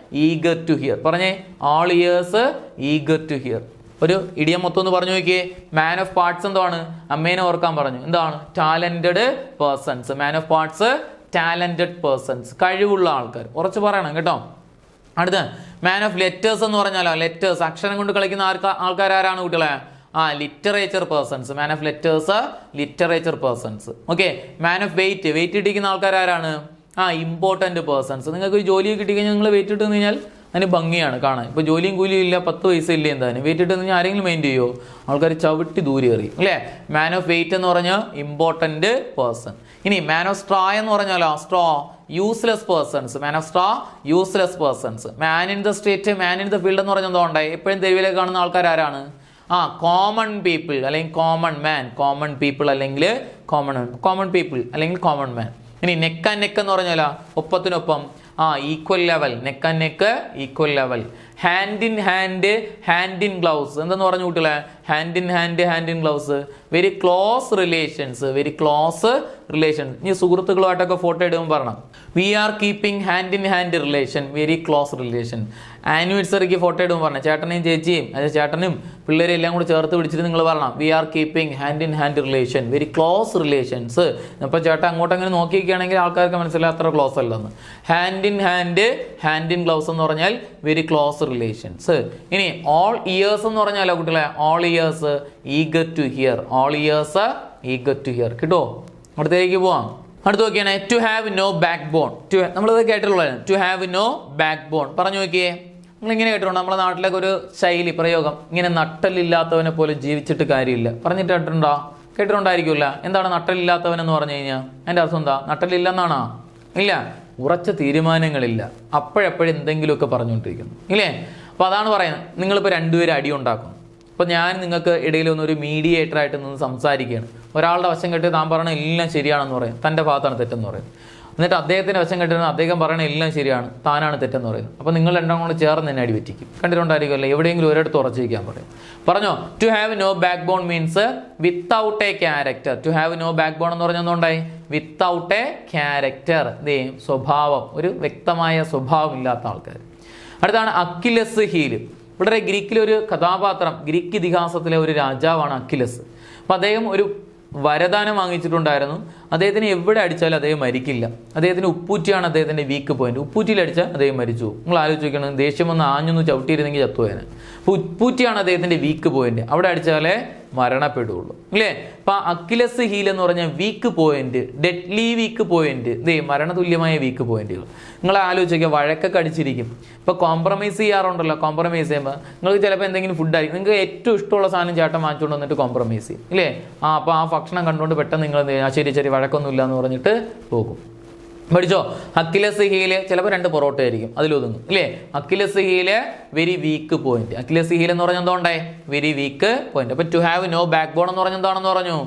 eager to hear. പറഞ്ഞേ, all ears eager to hear. ഒരു ഇടിയം മൊത്തം ഒന്ന് പറഞ്ഞു നോക്കിയേ. മാൻ ഓഫ് പാർട്സ് എന്താണ്? അമ്മേനെ ഓർക്കാൻ പറഞ്ഞു. എന്താണ്? Talented persons. Man of parts talented persons, കഴിവുള്ള ആൾക്കാർ. ഉറച്ചു പറയണം കേട്ടോ. അടുത്ത മാൻ ഓഫ് ലെറ്റേഴ്സ് എന്ന് പറഞ്ഞാലോ, ലെറ്റേഴ്സ് അക്ഷരം കൊണ്ട് കളിക്കുന്ന ആൾക്കാർ ആരാണ് കുട്ടികളെ? Literature persons. Man of letters literature persons. Okay. Man of weight, weight ഇട്ടിരിക്കുന്ന ആൾക്കാർ ആരാണ്? Important persons. നിങ്ങൾക്ക് ഒരു ജോലി കിട്ടിക്കഴിഞ്ഞാൽ നിങ്ങൾ വെയിറ്റ് ഇട്ട് കഴിഞ്ഞാൽ അതിന് ഭംഗിയാണ് കാണാൻ. ഇപ്പോൾ ജോലിയും കൂലിയും ഇല്ല, 10 പൈസ ഇല്ല, എന്തായാലും വെയിറ്റ് ഇട്ട് കഴിഞ്ഞാൽ ആരെങ്കിലും മൈൻഡ് ചെയ്യുമോ? ആൾക്കാർ ചവിട്ടി ദൂരെ എറിയും അല്ലേ? മാൻ ഓഫ് വെയിറ്റ് എന്ന് പറഞ്ഞാൽ ഇമ്പോർട്ടൻറ്റ് പേഴ്സൺ. ഇനി മാൻ ഓഫ് സ്ട്രാ എന്ന് പറഞ്ഞാലോ, straw useless persons. Man of straw useless persons. Man in the street, man in the field എന്ന് പറഞ്ഞാൽ എന്തുകൊണ്ടായി? എപ്പോഴും തെരുവിലേക്ക് കാണുന്ന ആൾക്കാർ ആരാണ്? കോമൺ പീപ്പിൾ അല്ലെങ്കിൽ കോമൺ മാൻ. കോമൺ പീപ്പിൾ അല്ലെങ്കിൽ കോമൺ പീപ്പിൾ അല്ലെങ്കിൽ കോമൺ മാൻ. ഇനി നെക്ക് ആൻഡ് നെക്ക് എന്ന് പറഞ്ഞാലോ, ഒപ്പത്തിനൊപ്പം. Equal level. Neck and neck equal level. Hand in hand, hand in gloves. എന്തെന്ന് പറഞ്ഞു കുട്ടികളെ? Hand in hand, hand in gloves. Very close relations, very close relations. ഇനി സുഹൃത്തുക്കളുമായിട്ടൊക്കെ ഫോട്ടോ ഇടുമ്പോൾ പറയണം, we are keeping hand in hand relation, very close relation. ആനിവേഴ്സറിക്ക് ഫോട്ടോ ഇടുമ്പോൾ പറഞ്ഞത് ചേട്ടനെയും ചേച്ചിയും, അതായത് ചേട്ടനും പിള്ളേരും എല്ലാം കൂടി ചേർത്ത് പിടിച്ചിട്ട് നിങ്ങൾ പറയണം, we are keeping hand in hand relation, very close relations. അപ്പോൾ ചേട്ടൻ അങ്ങോട്ടങ്ങനെ നോക്കിയിരിക്കുകയാണെങ്കിൽ ആൾക്കാർക്ക് മനസ്സിലായി അത്ര ക്ലോസ് അല്ലെന്ന്. Hand in hand, hand in gloves എന്ന് പറഞ്ഞാൽ വെരി ക്ലോസ് റിലേഷൻസ്. ഇനി ഓൾ ഇയേഴ്സ് എന്ന് പറഞ്ഞാലോ കുട്ടികളെ, all ears eager to hear. All ears eager to hear. കിട്ടോ? അടുത്തേക്ക് പോവാം. അടുത്ത് നോക്കിയാണ് to have no backbone. നമ്മളിത് കേട്ടിട്ടുള്ളതാണ്, to have no backbone. പറഞ്ഞു നോക്കിയേ, നിങ്ങളിങ്ങനെ കേട്ടിട്ടുണ്ടോ? നമ്മുടെ നാട്ടിലൊക്കെ ഒരു ശൈലി പ്രയോഗം, ഇങ്ങനെ നട്ടലില്ലാത്തവനെ പോലെ ജീവിച്ചിട്ട് കാര്യമില്ല. പറഞ്ഞിട്ട് കേട്ടിട്ടുണ്ടോ? കേട്ടിട്ടുണ്ടായിരിക്കില്ല. എന്താണ് നട്ടലില്ലാത്തവൻ എന്ന് പറഞ്ഞു കഴിഞ്ഞാൽ? അതിൻ്റെ അർത്ഥം എന്താ? നട്ടലില്ലെന്നാണോ? ഇല്ല, ഉറച്ച തീരുമാനങ്ങളില്ല, അപ്പോഴപ്പോഴും എന്തെങ്കിലുമൊക്കെ പറഞ്ഞുകൊണ്ടിരിക്കുന്നു ഇല്ലേ? അപ്പോൾ അതാണ് പറയുന്നത്. നിങ്ങളിപ്പോൾ രണ്ടുപേരും അടി ഉണ്ടാക്കും. അപ്പോൾ ഞാൻ നിങ്ങൾക്ക് ഇടയിൽ ഒരു മീഡിയേറ്ററായിട്ട് നിന്ന് സംസാരിക്കുകയാണ്. ഒരാളുടെ വശം കെട്ടി താൻ പറയണ എല്ലാം ശരിയാണെന്ന് പറയും, തൻ്റെ ഭാഗത്താണ് തെറ്റെന്ന് പറയും. എന്നിട്ട് അദ്ദേഹത്തിൻ്റെ വശം കെട്ടിരുന്ന അദ്ദേഹം പറയണ എല്ലാം ശരിയാണ്, താനാണ് തെറ്റെന്ന് പറയുന്നത്. അപ്പോൾ നിങ്ങൾ രണ്ടാം കൂടെ ചേർന്ന് തന്നെ അടി പറ്റിക്കും. കണ്ടിട്ടുണ്ടായിരിക്കുമല്ലോ? എവിടെയെങ്കിലും ഒരിടത്ത് ഉറച്ചു വയ്ക്കാൻ പറയും. പറഞ്ഞോ, to have no backbone means without a character. To have no backbone എന്ന് പറഞ്ഞതുകൊണ്ടായി വിത്തൗട്ട് എ ക്യാരക്ടർ, സ്വഭാവം, ഒരു വ്യക്തമായ സ്വഭാവം ഇല്ലാത്ത ആൾക്കാർ. അടുത്താണ് അക്കിലസ് ഹീൽ. ഇവിടെ ഗ്രീക്കിലൊരു കഥാപാത്രം, ഗ്രീക്ക് ഇതിഹാസത്തിലെ ഒരു രാജാവാണ് അക്കിലസ്. അപ്പം അദ്ദേഹം ഒരു വരദാനം വാങ്ങിച്ചിട്ടുണ്ടായിരുന്നു. അദ്ദേഹത്തിന് എവിടെ അടിച്ചാലും അദ്ദേഹം മരിക്കില്ല. അദ്ദേഹത്തിന് ഉപ്പൂറ്റിയാണ് അദ്ദേഹത്തിൻ്റെ വീക്ക് പോയിന്റ്. ഉപ്പൂറ്റിയിൽ അടിച്ചാൽ അദ്ദേഹം മരിച്ചു. നിങ്ങൾ ആലോചിച്ച് നോക്കണം, ദേഷ്യം വന്ന് ആഞ്ഞൊന്ന് ചവിട്ടിയിരുന്നെങ്കിൽ ചത്തുപോയനെ. അപ്പോൾ ഉപ്പൂറ്റിയാണ് അദ്ദേഹത്തിൻ്റെ വീക്ക് പോയിന്റ്, അവിടെ അടിച്ചാലേ മരണപ്പെടുകയുള്ളൂ ഇല്ലേ? അപ്പം അക്കിലസ് ഹീൽ എന്ന് പറഞ്ഞാൽ weak point, deadly weak point, മരണതുല്യമായ വീക്ക് പോയിന്റുകൾ. നിങ്ങൾ ആലോചിക്കുക, വഴക്കൊക്കെ അടിച്ചിരിക്കും. ഇപ്പോൾ കോംപ്രമൈസ് ചെയ്യാറുണ്ടല്ലോ. കോംപ്രമൈസ് ചെയ്യുമ്പോൾ നിങ്ങൾക്ക് ചിലപ്പോൾ എന്തെങ്കിലും ഫുഡായിരിക്കും, നിങ്ങൾക്ക് ഏറ്റവും ഇഷ്ടമുള്ള സാധനം ചേട്ടൻ വാങ്ങിച്ചുകൊണ്ട് വന്നിട്ട് കോംപ്രമൈസ് ചെയ്യും ഇല്ലേ? അപ്പോൾ ആ ഭക്ഷണം കണ്ടുകൊണ്ട് പെട്ടെന്ന് നിങ്ങൾ ശരി ശരി വഴക്കൊന്നുമില്ല എന്ന് പറഞ്ഞിട്ട് പോകും. പഠിച്ചോ? അക്കിലസ് ഹീല് ചിലപ്പോൾ 2 പൊറോട്ട ആയിരിക്കും, അതിലൊതുങ്ങും ഇല്ലേ? Achilles heel very weak point. Achilles heel എന്ന് പറഞ്ഞാൽ എന്തോണ്ടേ? Very weak point. അപ്പോൾ to have no backbone എന്ന് പറഞ്ഞാൽ എന്താണെന്ന് പറഞ്ഞു?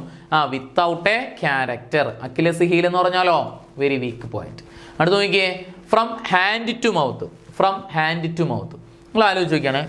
Without a character. Achilles heel എന്ന് പറഞ്ഞാലോ വെരി വീക്ക് പോയിന്റ്. അടുത്ത് നോക്കിയേ, from hand to mouth. From hand to mouth. നിങ്ങൾ ആലോചിച്ച് നോക്കിയാണേ,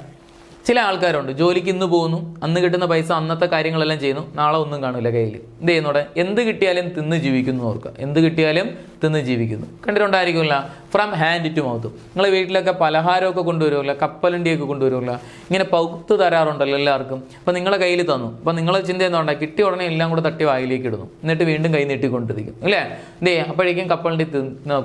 ചില ആൾക്കാരുണ്ട് ജോലിക്ക് ഇന്ന് പോകുന്നു, അന്ന് കിട്ടുന്ന പൈസ അന്നത്തെ കാര്യങ്ങളെല്ലാം ചെയ്യുന്നു, നാളെ ഒന്നും കാണില്ല കയ്യിൽ. എന്ത് ചെയ്യുന്നോടെ? എന്ത് കിട്ടിയാലും തിന്ന് ജീവിക്കുന്നു. ഓർക്കുക, എന്ത് കിട്ടിയാലും തിന്ന് ജീവിക്കുന്നു. കണ്ടിട്ടുണ്ടായിരിക്കില്ല? From hand to mouth. നിങ്ങൾ വീട്ടിലൊക്കെ പലഹാരമൊക്കെ കൊണ്ടുവരുമല്ലോ, കപ്പലണ്ടിയൊക്കെ കൊണ്ടുവരുമല്ലോ, ഇങ്ങനെ പൗത്ത് തരാറുണ്ടല്ലോ എല്ലാവർക്കും. അപ്പോൾ നിങ്ങളെ കയ്യിൽ തന്നു. അപ്പോൾ നിങ്ങൾ ചിന്ത ചെയ്യുന്നുണ്ടോ? കിട്ടിയ ഉടനെ എല്ലാം കൂടെ തട്ടി വായിലേക്ക് ഇടുന്നു, എന്നിട്ട് വീണ്ടും കൈ നീട്ടിക്കൊണ്ടിരിക്കും അല്ലേ? അപ്പോഴേക്കും കപ്പലണ്ടി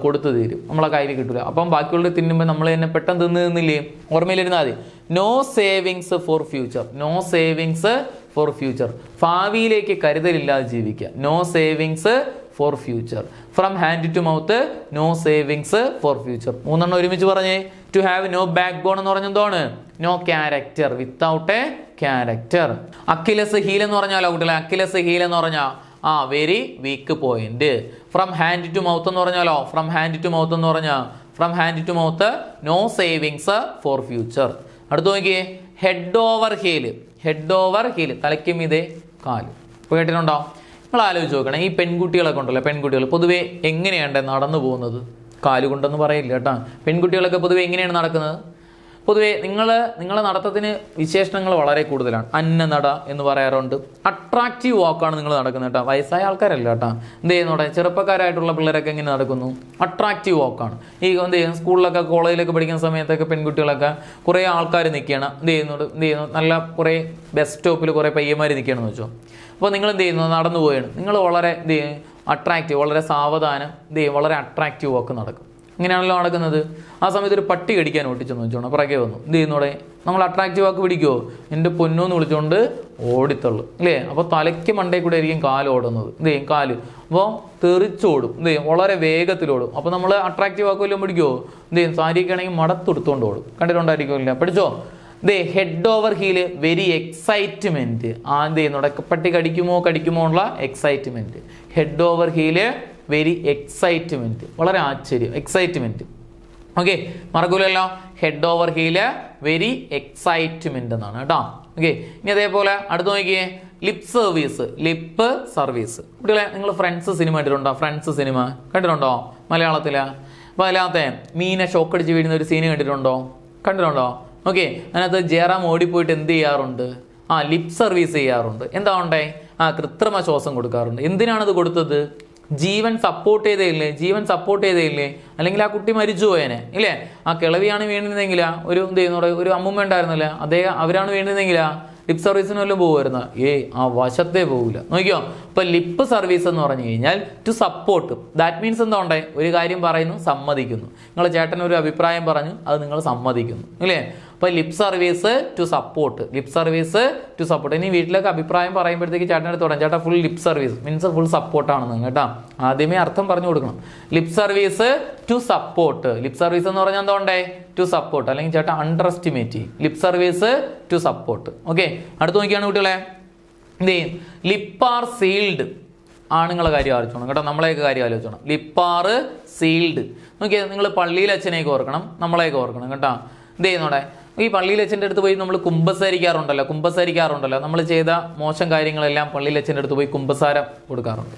കൊടുത്തു തീരും, നമ്മളെ കയ്യിൽ കിട്ടില്ല. അപ്പം ബാക്കിയുള്ള തിന്നുമ്പോൾ നമ്മൾ തന്നെ പെട്ടെന്ന് തിന്നില്ലേ? ഓർമ്മയിലിരുന്നാൽ മതി. No savings for future. No savings for future. ഭാവിയിലേക്ക് കരുതലില്ലാതെ ജീവിക്കുക. No savings for future. From hand to mouth, no savings for future. 3 ഒരുമിച്ച് പറഞ്ഞേ. To have no backbone എന്ന് പറഞ്ഞാൽ എന്താണ്? No character, without a character. Achilles heel എന്ന് പറഞ്ഞാലോ കുട്ടികളെ? അക്കിലസ് ഹീൽ എന്ന് പറഞ്ഞാൽ very weak point. From hand to mouth എന്ന് പറഞ്ഞാലോ? ഫ്രം ഹാൻഡ് ടു മൗത്ത് എന്ന് പറഞ്ഞാൽ from hand to mouth, no savings for future. അടുത്ത് നോക്കിയേ, head over heel. Head over heel, തലയ്ക്ക് മീതെ കാല്. ഇപ്പോൾ കേട്ടിട്ടുണ്ടോ? നിങ്ങൾ ആലോചിച്ച് നോക്കണം, ഈ പെൺകുട്ടികളൊക്കെ ഉണ്ടല്ലോ, പെൺകുട്ടികൾ പൊതുവേ എങ്ങനെയാണ് നടന്നു പോകുന്നത്? കാലുകൊണ്ടെന്ന് പറയില്ല കേട്ടോ. പെൺകുട്ടികളൊക്കെ പൊതുവെ എങ്ങനെയാണ് നടക്കുന്നത്? പൊതുവേ നിങ്ങളെ നടത്തത്തിന് വിശേഷണങ്ങൾ വളരെ കൂടുതലാണ്. അന്നനട എന്ന് പറയാറുണ്ട്. അട്രാക്റ്റീവ് വാക്കാണ് നിങ്ങൾ നടക്കുന്നത് കേട്ടോ. വയസ്സായ ആൾക്കാരല്ല കേട്ടോ. എന്ത് ചെയ്യുന്നോടെ ചെറുപ്പക്കാരായിട്ടുള്ള പിള്ളേരൊക്കെ എങ്ങനെ നടക്കുന്നു? അട്രാക്റ്റീവ് വാക്കാണ്. ഈ എന്ത് ചെയ്യും, സ്കൂളിലൊക്കെ കോളേജിലൊക്കെ പഠിക്കുന്ന സമയത്തൊക്കെ പെൺകുട്ടികളൊക്കെ കുറേ ആൾക്കാർ നിൽക്കണം. എന്ത് ചെയ്യുന്നു, നല്ല കുറേ ബസ് സ്റ്റോപ്പിൽ കുറേ പയ്യന്മാർ നിൽക്കണമെന്ന് വെച്ചോ. അപ്പോൾ നിങ്ങൾ എന്ത് ചെയ്യുന്നു, നടന്നു പോവുകയാണ്. നിങ്ങൾ വളരെ എന്ത് ചെയ്യും, അട്രാക്റ്റീവ്, വളരെ സാവധാനം എന്ത് ചെയ്യും, വളരെ അട്രാക്റ്റീവ് വാക്ക് നടക്കും. ഇങ്ങനെയാണല്ലോ നടക്കുന്നത്. ആ സമയത്ത് ഒരു പട്ടി കടിക്കാൻ ഓടിച്ചെന്ന് വെച്ചോണം, പുറകെ വന്നു. എന്ത് ചെയ്യുന്നോടെ നമ്മൾ അട്രാക്റ്റീവ് വാക്ക് പിടിക്കുമോ? എൻ്റെ പൊന്നോന്ന് വിളിച്ചുകൊണ്ട് ഓടിത്തള്ളു അല്ലേ. അപ്പോൾ തലയ്ക്ക് മണ്ടേ കൂടെ ആയിരിക്കും കാല് ഓടുന്നത്. എന്ത് ചെയ്യും, കാല് അപ്പോൾ തെറിച്ചോടും. എന്ത് ചെയ്യും, വളരെ വേഗത്തിലോടും. അപ്പോൾ നമ്മൾ അട്രാക്റ്റീവ് വാക്ക് വല്ലതും പിടിക്കുമോ? എന്ത് ചെയ്യും, സാരിയൊക്കെ ആണെങ്കിൽ മടത്തെടുത്തുകൊണ്ട് ഓടും. കണ്ടിട്ടുണ്ടായിരിക്കുമല്ല, പഠിച്ചോ? Head over heel, very excitement. എന്ത് ചെയ്യുന്നുണ്ട്, പട്ടി കടിക്കുമോ ഉള്ള excitement. Head over heel, very excitement, വളരെ ആശ്ചര്യം, എക്സൈറ്റ്മെന്റ്. ഓക്കെ, മറക്കൂലല്ലോ. Head over heel, very excitement എന്നാണ് കേട്ടോ. ഓക്കെ, ഇനി അതേപോലെ അടുത്ത് നോക്കിയേ, ലിപ് സർവീസ്. Lip service. കുട്ടികളെ, നിങ്ങൾ ഫ്രണ്ട്സ് സിനിമ കണ്ടിട്ടുണ്ടോ? ഫ്രണ്ട്സ് സിനിമ കണ്ടിട്ടുണ്ടോ മലയാളത്തില്? അപ്പോൾ അതിനകത്തെ മീനെ ഷോക്കടിച്ച് വീഴുന്ന ഒരു സീന് കണ്ടിട്ടുണ്ടോ? ഓക്കെ, അതിനകത്ത് ജയറാം ഓടിപ്പോയിട്ട് എന്ത് ചെയ്യാറുണ്ട്? ലിപ് സർവീസ് ചെയ്യാറുണ്ട്. എന്താ ഉണ്ടേ? കൃത്രിമ ശ്വാസം കൊടുക്കാറുണ്ട്. എന്തിനാണത് കൊടുത്തത്? ജീവൻ സപ്പോർട്ട് ചെയ്തേ ഇല്ലേ? അല്ലെങ്കിൽ ആ കുട്ടി മരിച്ചു പോയേനെ ഇല്ലേ? ആ കിളവിയാണ് വീണിരുന്നെങ്കിൽ ഒരു എന്ത് ചെയ്യുന്ന ഒരു അമ്മുമ്മ ഉണ്ടായിരുന്നില്ല, അവരാണ് വീണിരുന്നെങ്കിൽ ലിപ് സർവീസിന് വല്ലതും പോകുമായിരുന്ന? ആ വശത്തേ പോകില്ല. നോക്കിയോ, ഇപ്പൊ ലിപ്പ് സർവീസ് എന്ന് പറഞ്ഞു കഴിഞ്ഞാൽ ടു സപ്പോർട്ട്. ദാറ്റ് മീൻസ് എന്താ ഉണ്ടേ? ഒരു കാര്യം പറയുന്നു, സമ്മതിക്കുന്നു. നിങ്ങളെ ചേട്ടൻ ഒരു അഭിപ്രായം പറഞ്ഞു, അത് നിങ്ങൾ സമ്മതിക്കുന്നു ഇല്ലേ? അപ്പോൾ ലിപ് സർവീസ് ടു സപ്പോർട്ട്. ഇനി വീട്ടിലൊക്കെ അഭിപ്രായം പറയുമ്പോഴത്തേക്ക് ചേട്ടനടുത്ത് തുടങ്ങും, ചേട്ടാ full lip service means full സപ്പോർട്ടാണെന്ന് കേട്ടോ. ആദ്യമേ അർത്ഥം പറഞ്ഞു കൊടുക്കണം. Lip service to support. Lip service എന്ന് പറഞ്ഞാൽ എന്താ ഉണ്ടേ? To support. അല്ലെങ്കിൽ ചേട്ടാ അണ്ടർ എസ്റ്റിമേറ്റ് ചെയ്യും. Lip service to support. Okay, അടുത്ത് നോക്കിയാണ് കുട്ടികളെ, എന്ത് ചെയ്യും? Lips are sealed. ആണുങ്ങളെ കാര്യം ആലോചിച്ചോണം കേട്ടോ, നമ്മളെയൊക്കെ കാര്യം ആലോചിച്ചോണം. ലിപ്പാർ സീൽഡ്. നോക്കിയാൽ നിങ്ങൾ പള്ളിയിൽ അച്ഛനെയൊക്കെ ഓർക്കണം, നമ്മളെയൊക്കെ ഓർക്കണം കേട്ടോ. എന്ത് ചെയ്യുന്നോടെ? ഈ പള്ളിയിൽ അച്ഛൻ്റെ അടുത്ത് പോയി നമ്മൾ കുമ്പസാരിക്കാറുണ്ടല്ലോ. നമ്മൾ ചെയ്ത മോശം കാര്യങ്ങളെല്ലാം പള്ളിയിൽ അച്ഛൻ്റെ അടുത്ത് പോയി കുമ്പസാരം കൊടുക്കാറുണ്ട്.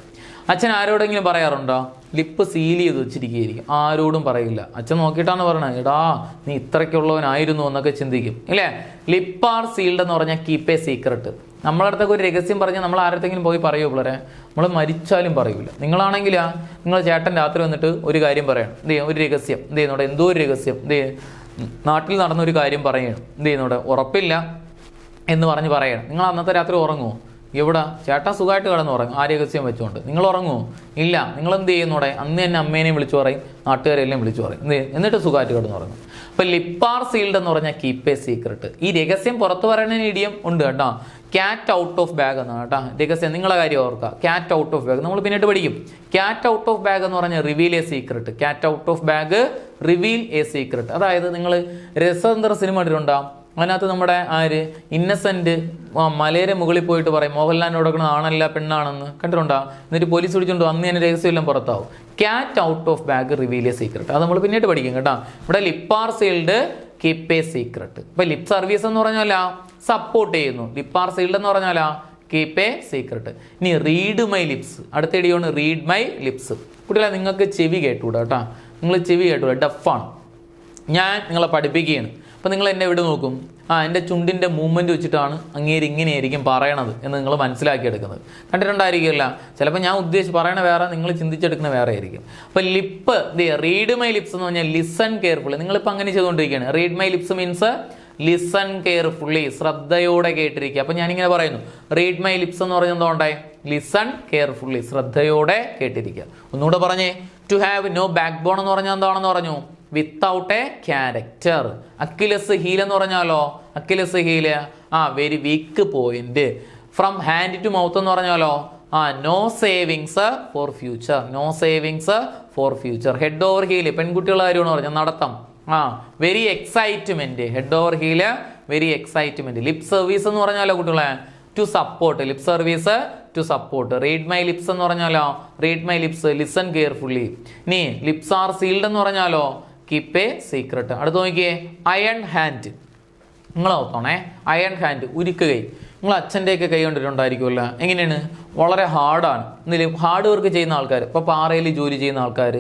അച്ഛൻ ആരോടെങ്കിലും പറയാറുണ്ടോ? ലിപ്പ് സീൽ ചെയ്ത് വെച്ചിരിക്കുകയായിരിക്കും, ആരോടും പറയില്ല. അച്ഛൻ നോക്കിയിട്ടാണ് പറയണത്, എടാ നീ ഇത്രയ്ക്കുള്ളവനായിരുന്നു എന്നൊക്കെ ചിന്തിക്കും ഇല്ലേ? ലിപ്പാർ സീൽഡ് എന്ന് പറഞ്ഞാൽ കീപ്പ് എ സീക്രട്ട്. നമ്മളടുത്തൊക്കെ ഒരു രഹസ്യം പറഞ്ഞാൽ നമ്മൾ ആരത്തെങ്കിലും പോയി പറയുമോ പിള്ളേരെ? നമ്മൾ മരിച്ചാലും പറയൂല. നിങ്ങളാണെങ്കിൽ നിങ്ങൾ ചേട്ടൻ രാത്രി വന്നിട്ട് ഒരു കാര്യം പറയണം, എന്ത് ചെയ്യും, ഒരു രഹസ്യം, എന്ത് ചെയ്യുന്നോടെ, എന്തോ ഒരു രഹസ്യം, എന്ത് ചെയ്യും, നാട്ടിൽ നടന്നൊരു കാര്യം പറയണം, എന്ത് ചെയ്യുന്നോടെ, ഉറപ്പില്ല എന്ന് പറഞ്ഞ് പറയണം. നിങ്ങൾ അന്നത്തെ രാത്രി ഉറങ്ങുമോ? എവിടെ? ചേട്ടാ സുഖമായിട്ട് കിടന്ന് ഉറങ്ങും, ആ രഹസ്യം വെച്ചുകൊണ്ട്. നിങ്ങൾ ഉറങ്ങുമോ? ഇല്ല. നിങ്ങൾ എന്ത് ചെയ്യുന്നോടെ? അന്ന് തന്നെ അമ്മേനെയും വിളിച്ചു പറയും, നാട്ടുകാരെല്ലാം വിളിച്ചു പറയും, എന്നിട്ട് സുഖമായിട്ട് കിടന്ന് ഉറങ്ങും. അപ്പൊ ലിപ്പാർ സീൽഡ് എന്ന് പറഞ്ഞാൽ കീപ്പ് എ സീക്രട്ട്. ഈ രഹസ്യം പുറത്തു പറയുന്ന ഇഡിയം ഉണ്ട് കേട്ടോ. ക്യാറ്റ് ഔട്ട് ഓഫ് ബാഗ് എന്നാണ് കേട്ടോ രഹസ്യം. നിങ്ങളെ കാര്യം ഓർക്കുക, ക്യാറ്റ് ഔട്ട് ഓഫ് ബാഗ് നമ്മൾ പിന്നീട് പഠിക്കും. ക്യാറ്റ് ഔട്ട് ഓഫ് ബാഗ് എന്ന് പറഞ്ഞാൽ reveal a secret. Cat out of bag, reveal a secret. അതായത് നിങ്ങൾ രസതന്ത്ര സിനിമ കണ്ടിട്ടുണ്ടോ? അതിനകത്ത് നമ്മുടെ ഇന്നസെന്റ് മലയുടെ മുകളിൽ പോയിട്ട് പറയും മോഹൻലാലിനോട് കൊടുക്കണം ആണല്ല പെണ്ണാണെന്ന്, കണ്ടിട്ടുണ്ടോ? എന്നിട്ട് പോലീസ് പിടിച്ചുകൊണ്ടോ, അന്ന് തന്നെ രഹസ്യമെല്ലാം പുറത്താവും. Cat out of bag, reveal a secret. അത് നമ്മൾ പിന്നീട് പഠിക്കും കേട്ടോ. ഇവിടെ lips are sealed, keep a secret. ഇപ്പൊ ലിപ് സർവീസ് എന്ന് പറഞ്ഞാലാ സപ്പോർട്ട് ചെയ്യുന്നു, ലിപ്പാർ സീൽഡ് എന്ന് പറഞ്ഞാലാ കീപ്പ് എ സീക്രട്ട്. ഇനി റീഡ് മൈ ലിപ്സ്. അടുത്ത ഇടിയാണ് റീഡ് മൈ ലിപ്സ്. കുട്ടികളെ, നിങ്ങൾക്ക് ചെവി കേട്ടൂടാ കേട്ടോ. നിങ്ങൾ ചെവി കേട്ടൂടാ, ഡഫാണ്. ഞാൻ നിങ്ങളെ പഠിപ്പിക്കുകയാണ്. അപ്പം നിങ്ങൾ എന്നെ എവിടെ നോക്കും? എൻ്റെ ചുണ്ടിൻ്റെ മൂവ്മെൻറ്റ് വെച്ചിട്ടാണ് അങ്ങേര് ഇങ്ങനെയായിരിക്കും പറയണത് എന്ന് നിങ്ങൾ മനസ്സിലാക്കിയെടുക്കുന്നത്. കണ്ടിട്ടുണ്ടായിരിക്കില്ല. ചിലപ്പോൾ ഞാൻ ഉദ്ദേശിച്ച് പറയണ വേറെ, നിങ്ങൾ ചിന്തിച്ചെടുക്കുന്ന വേറെ ആയിരിക്കും. അപ്പോൾ ലിപ്പ്, റീഡ് മൈ ലിപ്സ് എന്ന് പറഞ്ഞാൽ ലിസൺ കെയർഫുള്ളി. നിങ്ങളിപ്പോൾ അങ്ങനെ ചെയ്തുകൊണ്ടിരിക്കുകയാണ്. Read my lips means listen carefully, ശ്രദ്ധയോടെ കേട്ടിരിക്കുക. അപ്പം ഞാനിങ്ങനെ പറയുന്നു, റീഡ് മൈ ലിപ്സ് എന്ന് പറഞ്ഞാൽ എന്തുകൊണ്ടായി? ലിസൺ കെയർഫുള്ളി, ശ്രദ്ധയോടെ കേട്ടിരിക്കുക. ഒന്നുകൂടെ പറഞ്ഞേ, to have no backbone എന്ന് പറഞ്ഞാൽ എന്താണെന്ന് പറഞ്ഞു? Without a character. Achilles heel എന്ന് പറഞ്ഞാലോ? Achilles heel very weak point. From hand to mouth എന്ന് പറഞ്ഞാലോ? No savings for future. No savings for future. Head over heel പെൺകുട്ടികളുടെ കാര്യമാണ് പറഞ്ഞാൽ നടത്തം. Very excitement. Head over heel, very excitement. Lip service എന്ന് പറഞ്ഞാലോ കുട്ടികളെ? To support. Lip service to support. Read my lips എന്ന് പറഞ്ഞാലോ? Read my lips, listen carefully. ഇനി ലിപ്സ് ആർ സീൽഡ് എന്ന് പറഞ്ഞാലോ? Keep a secret. അടുത്ത് നോക്കിയേ, അയൺ ഹാൻഡ്. നിങ്ങൾ ഓർത്തോണേ, അയൺ ഹാൻഡ്, ഉരുക്ക് കൈ. നിങ്ങൾ അച്ഛൻ്റെയൊക്കെ കൈ കൊണ്ടിട്ടുണ്ടായിരിക്കുമല്ലോ. എങ്ങനെയാണ്? വളരെ ഹാർഡാണ്. എന്തെങ്കിലും ഹാർഡ് വർക്ക് ചെയ്യുന്ന ആൾക്കാർ, ഇപ്പോൾ പാറയിൽ ജോലി ചെയ്യുന്ന ആൾക്കാർ,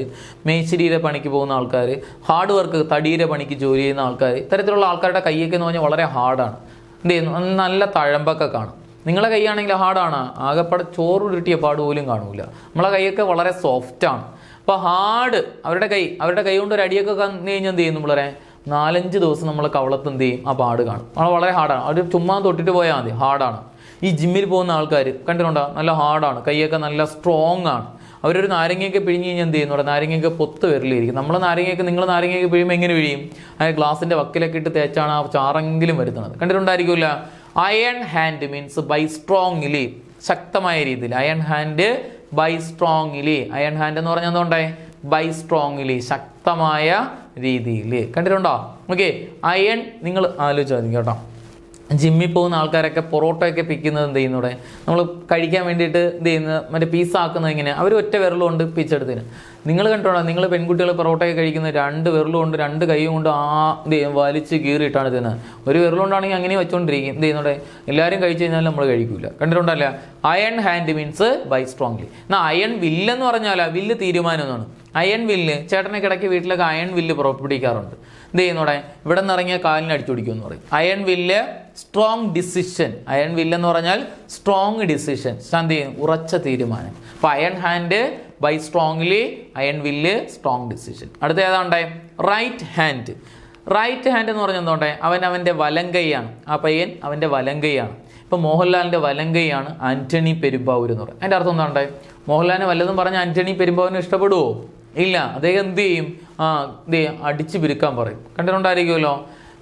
മേശിരിയുടെ പണിക്ക് പോകുന്ന ആൾക്കാർ, ഹാർഡ് വർക്ക് തടിയുടെ പണിക്ക് ജോലി ചെയ്യുന്ന ആൾക്കാർ, ഇത്തരത്തിലുള്ള ആൾക്കാരുടെ കൈയൊക്കെ എന്ന് പറഞ്ഞാൽ വളരെ ഹാർഡാണ്. എന്ത് ചെയ്യുന്നു? നല്ല തഴമ്പൊക്കെ കാണും. നിങ്ങളെ കൈയാണെങ്കിൽ ഹാർഡാണ്, ആകെപ്പാടെ ചോറ് ഉരുട്ടിയ പാട് പോലും കാണൂല. നമ്മളെ കൈയൊക്കെ വളരെ സോഫ്റ്റാണ്. അപ്പോൾ ഹാർഡ് അവരുടെ കൈ കൊണ്ട് ഒരു അടിയൊക്കെ കന്നു കഴിഞ്ഞാൽ എന്ത് ചെയ്യും? നമ്മളെ 4-5 ദിവസം നമ്മൾ കവളത്ത് എന്ത് ചെയ്യും? ആ പാട് കാണും. വളരെ ഹാർഡാണ്. അവർ ചുമ്മാ തൊട്ടിട്ട് പോയാൽ മതി, ഹാർഡാണ്. ഈ ജിമ്മിൽ പോകുന്ന ആൾക്കാർ കണ്ടിട്ടുണ്ടോ? നല്ല ഹാർഡാണ്, കൈയൊക്കെ നല്ല സ്ട്രോങ് ആണ്. അവരൊരു നാരങ്ങയൊക്കെ പിഴിഞ്ഞ് കഴിഞ്ഞാൽ എന്ത് ചെയ്യുന്നു? നാരങ്ങയൊക്കെ പൊത്ത് വരലിരിക്കും. നിങ്ങൾ നാരങ്ങയൊക്കെ പിഴിയുമ്പോൾ എങ്ങനെ പിഴിയും? ആ ഗ്ലാസിൻ്റെ വക്കിലൊക്കെ ഇട്ട് തേച്ചാണ് ആ ചാറെങ്കിലും വരുന്നത്. കണ്ടിട്ടുണ്ടായിരിക്കില്ല. Iron hand means by strongly, ശക്തമായ രീതിയിൽ. Iron hand by strongly. Iron hand എന്ന് പറഞ്ഞാൽ എന്തുകൊണ്ടേ? ബൈ സ്ട്രോങ്ലി, ശക്തമായ രീതിയിൽ. കണ്ടിട്ടുണ്ടോ? ഓക്കെ. അയൺ നിങ്ങൾ ആലോചിച്ചാൽ മതി കേട്ടോ. ജിമ്മിൽ പോകുന്ന ആൾക്കാരൊക്കെ പൊറോട്ടയൊക്കെ പിക്കുന്നത് എന്ത് ചെയ്യുന്നൂടെ? നമ്മൾ കഴിക്കാൻ വേണ്ടിയിട്ട് എന്ത് ചെയ്യുന്നത്? മറ്റേ പീസാക്കുന്നത് എങ്ങനെ? അവർ ഒറ്റ വിരലുകൊണ്ട് പിച്ചെടുത്തിന്. നിങ്ങൾ കണ്ടോളാം, നിങ്ങൾ പെൺകുട്ടികൾ പൊറോട്ടയൊക്കെ കഴിക്കുന്നത് 2 വിരലുകൊണ്ട് 2 കൈയും കൊണ്ട് എന്ത് ചെയ്യും? വലിച്ച് കീറിയിട്ടാണ് തിന്നുന്നത്. ഒരു വിരലുകൊണ്ടാണെങ്കിൽ അങ്ങനെ വെച്ചോണ്ടിരിക്കും. എന്ത് ചെയ്യുന്നൂടെ? എല്ലാവരും കഴിച്ചു കഴിഞ്ഞാൽ നമ്മൾ കഴിക്കൂല. കണ്ടിട്ടുണ്ടല്ല? Iron hand means by strongly. എന്നാൽ അയൺ വില്ലെന്ന് പറഞ്ഞാൽ വില്ല് തീരുമാനം എന്നാണ്. അയൺ വില്ല് ചേട്ടനൊക്കെ ഇടയ്ക്ക് വീട്ടിലൊക്കെ അയൺ വില്ല് പുറപ്പെടുവിക്കാറുണ്ട്. എന്ത് ചെയ്യുന്നൂടെ? ഇവിടെ നിന്ന് ഇറങ്ങിയ കാലിന് അടിച്ചു പിടിക്കുമെന്ന് പറയും. Iron will strong decision. Iron വില്ല് എന്ന് പറഞ്ഞാൽ സ്ട്രോങ് ഡിസിഷൻ, ഉറച്ച തീരുമാനം. അപ്പോൾ iron hand by strongly, iron will strong decision. അടുത്ത ഏതാണ്ടേ? Right hand. റൈറ്റ് ഹാൻഡ് എന്ന് പറഞ്ഞാൽ എന്തുകൊണ്ടേ? അവൻ്റെ വലങ്കൈയാണ്. ആ പയ്യൻ അവൻ്റെ വലങ്കൈയാണ്. ഇപ്പോൾ മോഹൻലാലിൻ്റെ വലങ്കൈയാണ് ആന്റണി പെരുമ്പാവൂർ എന്ന് പറയും. അതിൻ്റെ അർത്ഥം എന്താണ്ടേ? മോഹൻലാലിനെ വല്ലതും പറഞ്ഞാൽ ആന്റണി പെരുമ്പാവൂരിനെ ഇഷ്ടപ്പെടുവോ? ഇല്ല. അദ്ദേഹം എന്ത് ചെയ്യും? അടിച്ചു പിരിക്കാൻ പറയും. കണ്ടിട്ടുണ്ടായിരിക്കുമല്ലോ.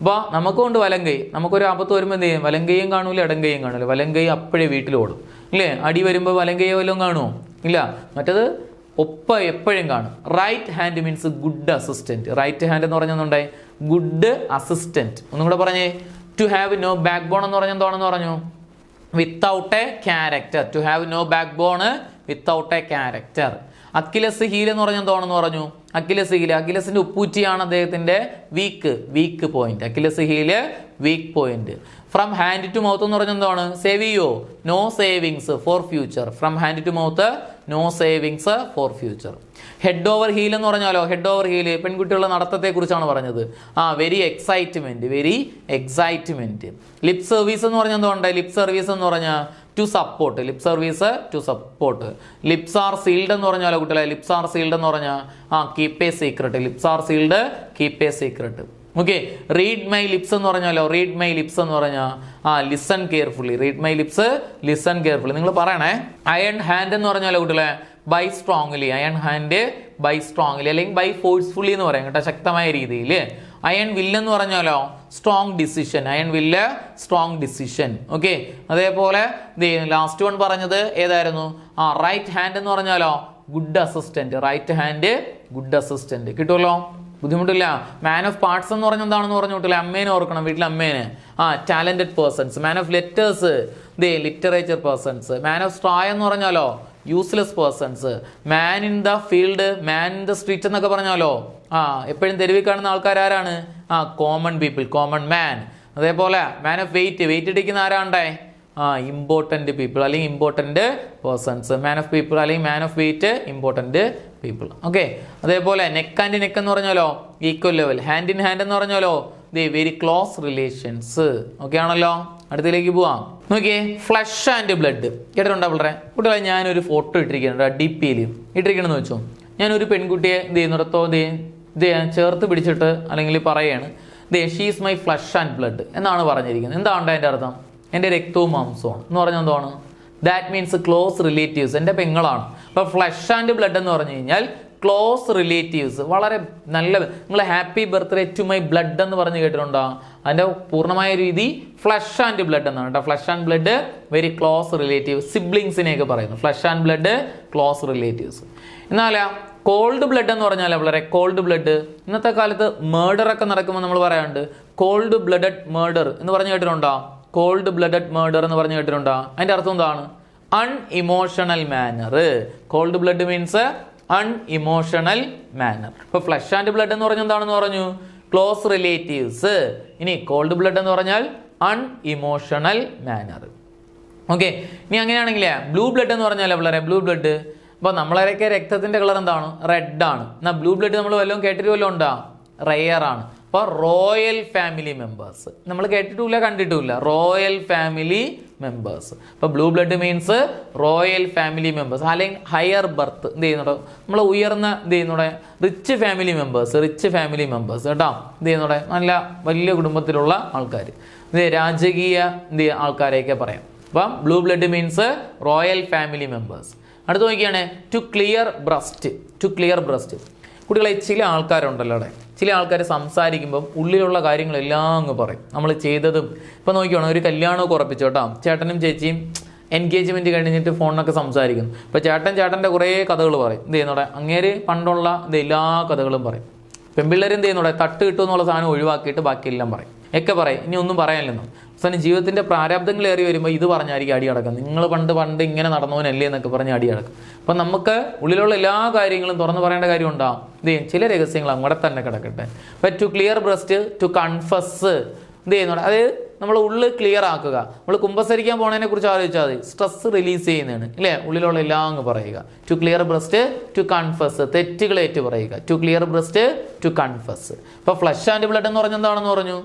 അപ്പോൾ നമുക്കുണ്ട് വലങ്കൈ. നമുക്കൊരു ആപത്ത് വരുമ്പോൾ എന്ത് ചെയ്യും? വലങ്കയും കാണൂല, ഇടങ്കയും കാണൂല. വലങ്കൈ അപ്പോഴേ വീട്ടിലോടും, ഇല്ലേ? അടി വരുമ്പോൾ വലങ്കയോ വല്ലതും കാണുമോ? ഇല്ല. മറ്റത് എപ്പോഴും കാണും. Right hand means good assistant. Right hand എന്ന് പറഞ്ഞുണ്ടേ? Good assistant. ഒന്നും കൂടെ പറഞ്ഞേ. To have no backbone എന്ന് പറഞ്ഞാൽ എന്താണെന്ന് പറഞ്ഞു? Without a character. To have no backbone without a character. Achilles heel എന്ന് പറഞ്ഞാൽ എന്താണെന്ന് പറഞ്ഞു? അക്കിലസ് ഹീൽ, അക്കിലസിന്റെ ഉപ്പൂറ്റിയാണ് അദ്ദേഹത്തിന്റെ weak point. Achilles heel weak point. From hand to mouth എന്ന് പറഞ്ഞാൽ എന്താണ്? സേവ് ചെയ്യോ? No savings for future. From hand to mouth, no savings for future. Head over heel എന്ന് പറഞ്ഞാലോ? ഹെഡ് ഓവർ ഹീൽ പെൺകുട്ടികളുടെ നടത്തത്തെ കുറിച്ചാണ് പറഞ്ഞത്. Very excitement. ലിപ് സർവീസ് എന്ന് പറഞ്ഞാൽ എന്തുകൊണ്ട്? ലിപ് സർവീസ് എന്ന് പറഞ്ഞാൽ to support. Lip service to support. Lips are sealed എന്ന് പറഞ്ഞാലോ കുട്ടികളെ? ലിപ്സ് ആർ സീൽഡ് എന്ന് പറഞ്ഞാൽ keep a secret. Lips are sealed, keep a secret. Okay. Read my lips എന്ന് പറഞ്ഞാലോ? റീഡ് മൈ ലിപ്സ് എന്ന് പറഞ്ഞാൽ listen carefully. Read my lips, listen carefully. നിങ്ങൾ പറയണേ. അയൺ ഹാൻഡ് എന്ന് പറഞ്ഞാലോ കുട്ടികളെ? By strongly. Iron hand by strongly, അല്ലെങ്കിൽ ബൈ ഫോഴ്സ്ഫുള്ളി എന്ന് പറയാം കേട്ടോ, ശക്തമായ രീതിയിൽ. അയൺ വില്ല് എന്ന് പറഞ്ഞാലോ? Strong decision. Iron will strong decision. Okay. അതേപോലെ ലാസ്റ്റ് വൺ പറഞ്ഞത് ഏതായിരുന്നു? റൈറ്റ് ഹാൻഡ് എന്ന് പറഞ്ഞാലോ? Good assistant. Right hand good assistant. കിട്ടുമല്ലോ, ബുദ്ധിമുട്ടില്ല. മാൻ ഓഫ് പാർട്സ് എന്ന് പറഞ്ഞാൽ എന്താണെന്ന് പറഞ്ഞു കിട്ടില്ല? അമ്മേനെ ഓർക്കണം, വീട്ടിലെ അമ്മേനെ. Talented persons. Man of letters, literature persons. Man of straw എന്ന് പറഞ്ഞാലോ? Useless persons. Man in the field, man in the street എന്നൊക്കെ പറഞ്ഞാലോ? എപ്പോഴും തെരുവിൽ കാണുന്ന ആൾക്കാരാരാണ്? Common people, common man. അതേപോലെ മാൻ ഓഫ് വെയിറ്റ് ഇടിക്കുന്ന ആരാണ്ടേ? ഇമ്പോർട്ടൻറ്റ് പീപ്പിൾ അല്ലെങ്കിൽ important persons. Man of people അല്ലെങ്കിൽ man of weight, important people. Okay. അതേപോലെ നെക്ക് ആൻഡ് നെക്ക് എന്ന് പറഞ്ഞാലോ? Equal level. Hand in hand എന്ന് പറഞ്ഞാലോ? Very close relations. ഓക്കെ ആണല്ലോ. അടുത്തേക്ക് പോവാം. നോക്കിയേ, ഫ്ലഷ് ആൻഡ് ബ്ലഡ്. കേട്ടിട്ടുണ്ടോ പിള്ളേരെ? കുട്ടികളെ ഞാനൊരു ഫോട്ടോ ഇട്ടിരിക്കുന്നുണ്ട്, DP-യിൽ ഇട്ടിരിക്കണമെന്ന് വെച്ചോ. ഞാനൊരു പെൺകുട്ടിയെ എന്ത് ചെയ്യുന്നിടത്തോ ചേർത്ത് പിടിച്ചിട്ട് അല്ലെങ്കിൽ പറയാണ്, she's my flush and blood എന്നാണ് പറഞ്ഞിരിക്കുന്നത്. എന്താണ് അതിൻ്റെ അർത്ഥം? എൻ്റെ രക്തവും മാംസവും എന്ന് പറഞ്ഞാൽ എന്താണ്? ദാറ്റ് മീൻസ് ക്ലോസ് റിലേറ്റീവ്സ്, എൻ്റെ പെങ്ങളാണ്. അപ്പോൾ ഫ്ലഷ് ആൻഡ് ബ്ലഡ് എന്ന് പറഞ്ഞു കഴിഞ്ഞാൽ ക്ലോസ് റിലേറ്റീവ്സ്, വളരെ നല്ല. നിങ്ങൾ happy birthday to my blood എന്ന് പറഞ്ഞ് കേട്ടിട്ടുണ്ടോ? അതിൻ്റെ പൂർണ്ണമായ രീതി ഫ്ലഷ് ആൻഡ് ബ്ലഡ് എന്നാണ് കേട്ടോ. Flesh and blood very close relative, സിബ്ലിങ്സിനെയൊക്കെ പറയുന്നു. Flesh and blood close relatives. എന്നാൽ കോൾഡ് ബ്ലഡ് എന്ന് പറഞ്ഞാൽ വളരെ കോൾഡ് ബ്ലഡ്. ഇന്നത്തെ കാലത്ത് മേർഡർ ഒക്കെ നടക്കുമ്പോൾ നമ്മൾ പറയാറുണ്ട് കോൾഡ് ബ്ലഡഡ് മേർഡർ എന്ന് പറഞ്ഞു കേട്ടിട്ടുണ്ടോ? കോൾഡ് ബ്ലഡഡ് മേർഡർ എന്ന് പറഞ്ഞു കേട്ടിട്ടുണ്ടോ? അതിൻ്റെ അർത്ഥം എന്താണ്? Unemotional manner. Cold blood means unemotional manner. ഇപ്പൊ ഫ്ലഷ് ആൻഡ് ബ്ലഡ് എന്ന് പറഞ്ഞാൽ എന്താണെന്ന് പറഞ്ഞു? Close relatives. ഇനി കോൾഡ് ബ്ലഡ് എന്ന് പറഞ്ഞാൽ അൺഇമോഷണൽ മാനർ. ഓക്കെ, ഇനി അങ്ങനെയാണെങ്കിലേ ബ്ലൂ ബ്ലഡ് എന്ന് പറഞ്ഞാലോ പിള്ളേരെ, ബ്ലൂ ബ്ലഡ് അപ്പോൾ നമ്മളൊക്കെ രക്തത്തിൻ്റെ കളർ എന്താണ്? റെഡ് ആണ്. എന്നാൽ ബ്ലൂ ബ്ലഡ് നമ്മൾ വല്ലതും കേട്ടിട്ട് വല്ലതും ഉണ്ടോ? റെയർ ആണ്. അപ്പോൾ റോയൽ ഫാമിലി മെമ്പേഴ്സ് നമ്മൾ കേട്ടിട്ടില്ല കണ്ടിട്ടില്ല, റോയൽ ഫാമിലി മെമ്പേഴ്സ്. അപ്പോൾ blue blood means royal family members, അല്ലെങ്കിൽ ഹയർ ബർത്ത് എന്ത് ചെയ്യുന്നുണ്ടോ നമ്മൾ ഉയർന്ന എന്ത് ചെയ്യുന്നൂടെ റിച്ച് ഫാമിലി മെമ്പേഴ്സ് കേട്ടോ. എന്ത് ചെയ്യുന്നൂടെ നല്ല വലിയ കുടുംബത്തിലുള്ള ആൾക്കാർ, ഇത് രാജകീയ എന്ത് ആൾക്കാരെയൊക്കെ പറയാം. അപ്പം blue blood means royal family members. അടുത്ത് നോക്കിയാണ് ടു ക്ലിയർ ബ്രസ്റ്റ്. കുട്ടികളെ ചില ആൾക്കാരുണ്ടല്ലോ അവിടെ, ചില ആൾക്കാർ സംസാരിക്കുമ്പം ഉള്ളിലുള്ള കാര്യങ്ങളെല്ലാം അങ്ങ് പറയും, നമ്മൾ ചെയ്തതും. ഇപ്പം നോക്കിയാണ് ഒരു കല്യാണമൊക്കെ ഉറപ്പിച്ചു കേട്ടോ, ചേട്ടനും ചേച്ചിയും എൻഗേജ്മെൻറ്റ് കഴിഞ്ഞിട്ട് ഫോണിനൊക്കെ സംസാരിക്കുന്നു. ഇപ്പോൾ ചേട്ടൻ്റെ കുറേ കഥകൾ പറയും. എന്ത് ചെയ്യുന്നോടെ അങ്ങേര് പണ്ടുള്ള എല്ലാ കഥകളും പറയും. പെൺപിള്ളേർ എന്ത് ചെയ്യുന്നോടെ തട്ട് കിട്ടുമെന്നുള്ള സാധനം ഒഴിവാക്കിയിട്ട് ബാക്കിയെല്ലാം പറയും, ഒക്കെ പറയും. ഇനി ഒന്നും പറയാനില്ലെന്നും അവസാനം ജീവിതത്തിൻ്റെ പ്രാരാബ്ദങ്ങൾ ഏറി വരുമ്പോൾ ഇത് പറഞ്ഞായിരിക്കും അടി അടക്കം, നിങ്ങൾ പണ്ട് ഇങ്ങനെ നടന്നവനല്ലേ എന്നൊക്കെ പറഞ്ഞ് അടി അടക്കും. അപ്പം നമുക്ക് ഉള്ളിലുള്ള എല്ലാ കാര്യങ്ങളും തുറന്നു പറയേണ്ട കാര്യം ഉണ്ടാകും. ഇത് ചില രഹസ്യങ്ങൾ അങ്ങോട്ട് തന്നെ കിടക്കട്ടെ. അപ്പം to clear breast, to confess എന്ത് ചെയ്യുന്നുണ്ട്, അതായത് നമ്മൾ ഉള്ളിൽ ക്ലിയർ ആക്കുക. നമ്മൾ കുമ്പസരിക്കാൻ പോകുന്നതിനെ കുറിച്ച് ആലോചിച്ചാൽ മതി, സ്ട്രെസ് റിലീസ് ചെയ്യുന്നതാണ് ഇല്ലേ, ഉള്ളിലുള്ള എല്ലാം അങ്ങ് പറയുക. To clear breast, to confess, തെറ്റുകളേറ്റ് പറയുക. To clear breast, to confess. ഇപ്പോൾ ഫ്ലഷ് ആൻഡ് ബ്ലഡ് എന്ന് പറഞ്ഞാൽ എന്താണെന്ന് പറഞ്ഞു?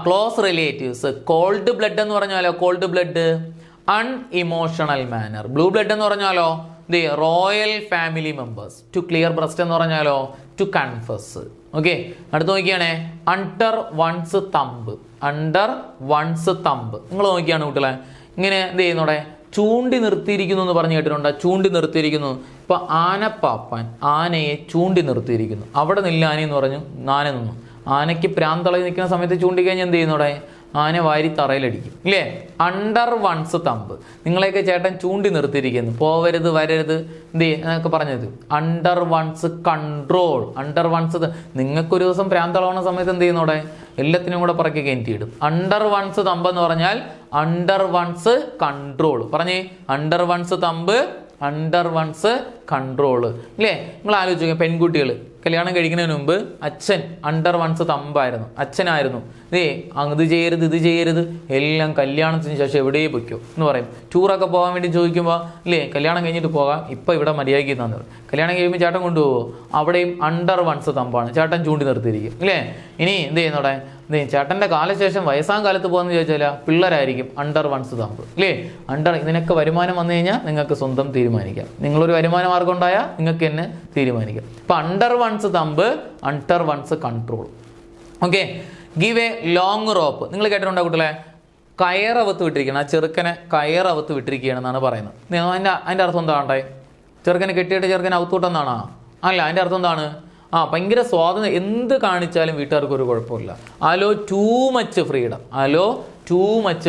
Close relatives. കോൾഡ് ബ്ലഡ് എന്ന് പറഞ്ഞാലോ, cold blood unemotional manner. Blue blood എന്ന് പറഞ്ഞാലോ the royal family members. To clear breast എന്ന് പറഞ്ഞാലോ ടു കൺഫസ്. ഓക്കെ, അടുത്ത് നോക്കിയാണേ അണ്ടർ വൺസ് തമ്പ്. നിങ്ങൾ നോക്കിയാണ് കുട്ടികളെ, ഇങ്ങനെ എന്ത് ചെയ്യുന്നോടെ ചൂണ്ടി നിർത്തിയിരിക്കുന്നു എന്ന് പറഞ്ഞു കേട്ടിട്ടുണ്ടോ? ചൂണ്ടി നിർത്തിയിരിക്കുന്നു. ഇപ്പൊ ആനപ്പാപ്പാൻ ആനയെ ചൂണ്ടി നിർത്തിയിരിക്കുന്നു. അവിടെ നില്ല ആനയെന്ന് പറഞ്ഞു, ആന നിന്നു. ആനയ്ക്ക് പ്രാന്തളി നിൽക്കുന്ന സമയത്ത് ചൂണ്ടിക്കഴിഞ്ഞാൽ എന്ത് ചെയ്യുന്നോടെ ആന വാരി തറയിലടിക്കും ഇല്ലേ. അണ്ടർ വൺസ് തമ്പ്, നിങ്ങളെയൊക്കെ ചേട്ടൻ ചൂണ്ടി നിർത്തിയിരിക്കുന്നു, പോവരുത് വരരുത് എന്ത് എന്നൊക്കെ പറഞ്ഞത്. Under one's control. നിങ്ങൾക്കൊരു ദിവസം പ്രാന്തളവണ സമയത്ത് എന്ത് ചെയ്യുന്നോടെ എല്ലാത്തിനും കൂടെ പറക്കി കയറ്റിയിടും. അണ്ടർ വൺസ് തമ്പ് എന്ന് പറഞ്ഞാൽ അണ്ടർ വൺസ് കൺട്രോൾ. പറഞ്ഞേ under one's thumb, under one's control ഇല്ലേ. നിങ്ങൾ ആലോചിക്കുക, പെൺകുട്ടികൾ കല്യാണം കഴിക്കുന്നതിന് മുമ്പ് അച്ഛൻ അണ്ടർ വൺസ് തമ്പായിരുന്നു, അച്ഛനായിരുന്നു. ഇത് ചെയ്യരുത് എല്ലാം കല്യാണത്തിന് ശേഷം എവിടെ പൊയ്ക്കോ എന്ന് പറയും. ടൂറൊക്കെ പോകാൻ വേണ്ടി ചോദിക്കുമ്പോൾ ഇല്ലേ കല്യാണം കഴിഞ്ഞിട്ട് പോകാം, ഇപ്പം ഇവിടെ മര്യാദയ്ക്ക് തന്നു. കല്യാണം കഴിയുമ്പോൾ ചേട്ടൻ കൊണ്ടുപോകുമോ, അവിടെയും അണ്ടർ വൺസ് തമ്പാണ്, ചേട്ടൻ ചൂണ്ടി നിർത്തിയിരിക്കും ഇല്ലേ. ഇനി എന്ത് ചെയ്യുന്നോടെ ചേട്ടൻ്റെ കാലശേഷം വയസ്സാം കാലത്ത് പോകുമെന്ന് ചോദിച്ചാൽ പിള്ളേരായിരിക്കും അണ്ടർ വൺസ് തമ്പ് ഇല്ലേ. ഇതിനൊക്കെ വരുമാനം വന്നു കഴിഞ്ഞാൽ നിങ്ങൾക്ക് സ്വന്തം തീരുമാനിക്കാം. നിങ്ങളൊരു വരുമാന മാർഗം ഉണ്ടായാൽ നിങ്ങൾക്ക് തന്നെ തീരുമാനിക്കാം. ഇപ്പം under one's thumb, under one's control. Okay, give a long rope. നിങ്ങൾ കേട്ടിട്ടുണ്ടോ കുട്ടികളെ? കയറവത്ത് വിട്ടിരിക്കണം, ആ ചെറുക്കനെ കയറവത്ത് വിട്ടിരിക്കുകയാണെന്നാണ് പറയുന്നത്. അതിൻ്റെ അർത്ഥം എന്താണ്ടേ? ചെറുക്കനെ കെട്ടിയിട്ട് ചെറുക്കനെ ഔത്തൂട്ടെന്നാണോ? അല്ല, അതിൻ്റെ അർത്ഥം എന്താണ്? ഭയങ്കര സ്വാതന്ത്ര്യം, എന്ത് കാണിച്ചാലും വീട്ടുകാർക്ക് ഒരു കുഴപ്പമില്ല. അലോ ടൂ മച്ച്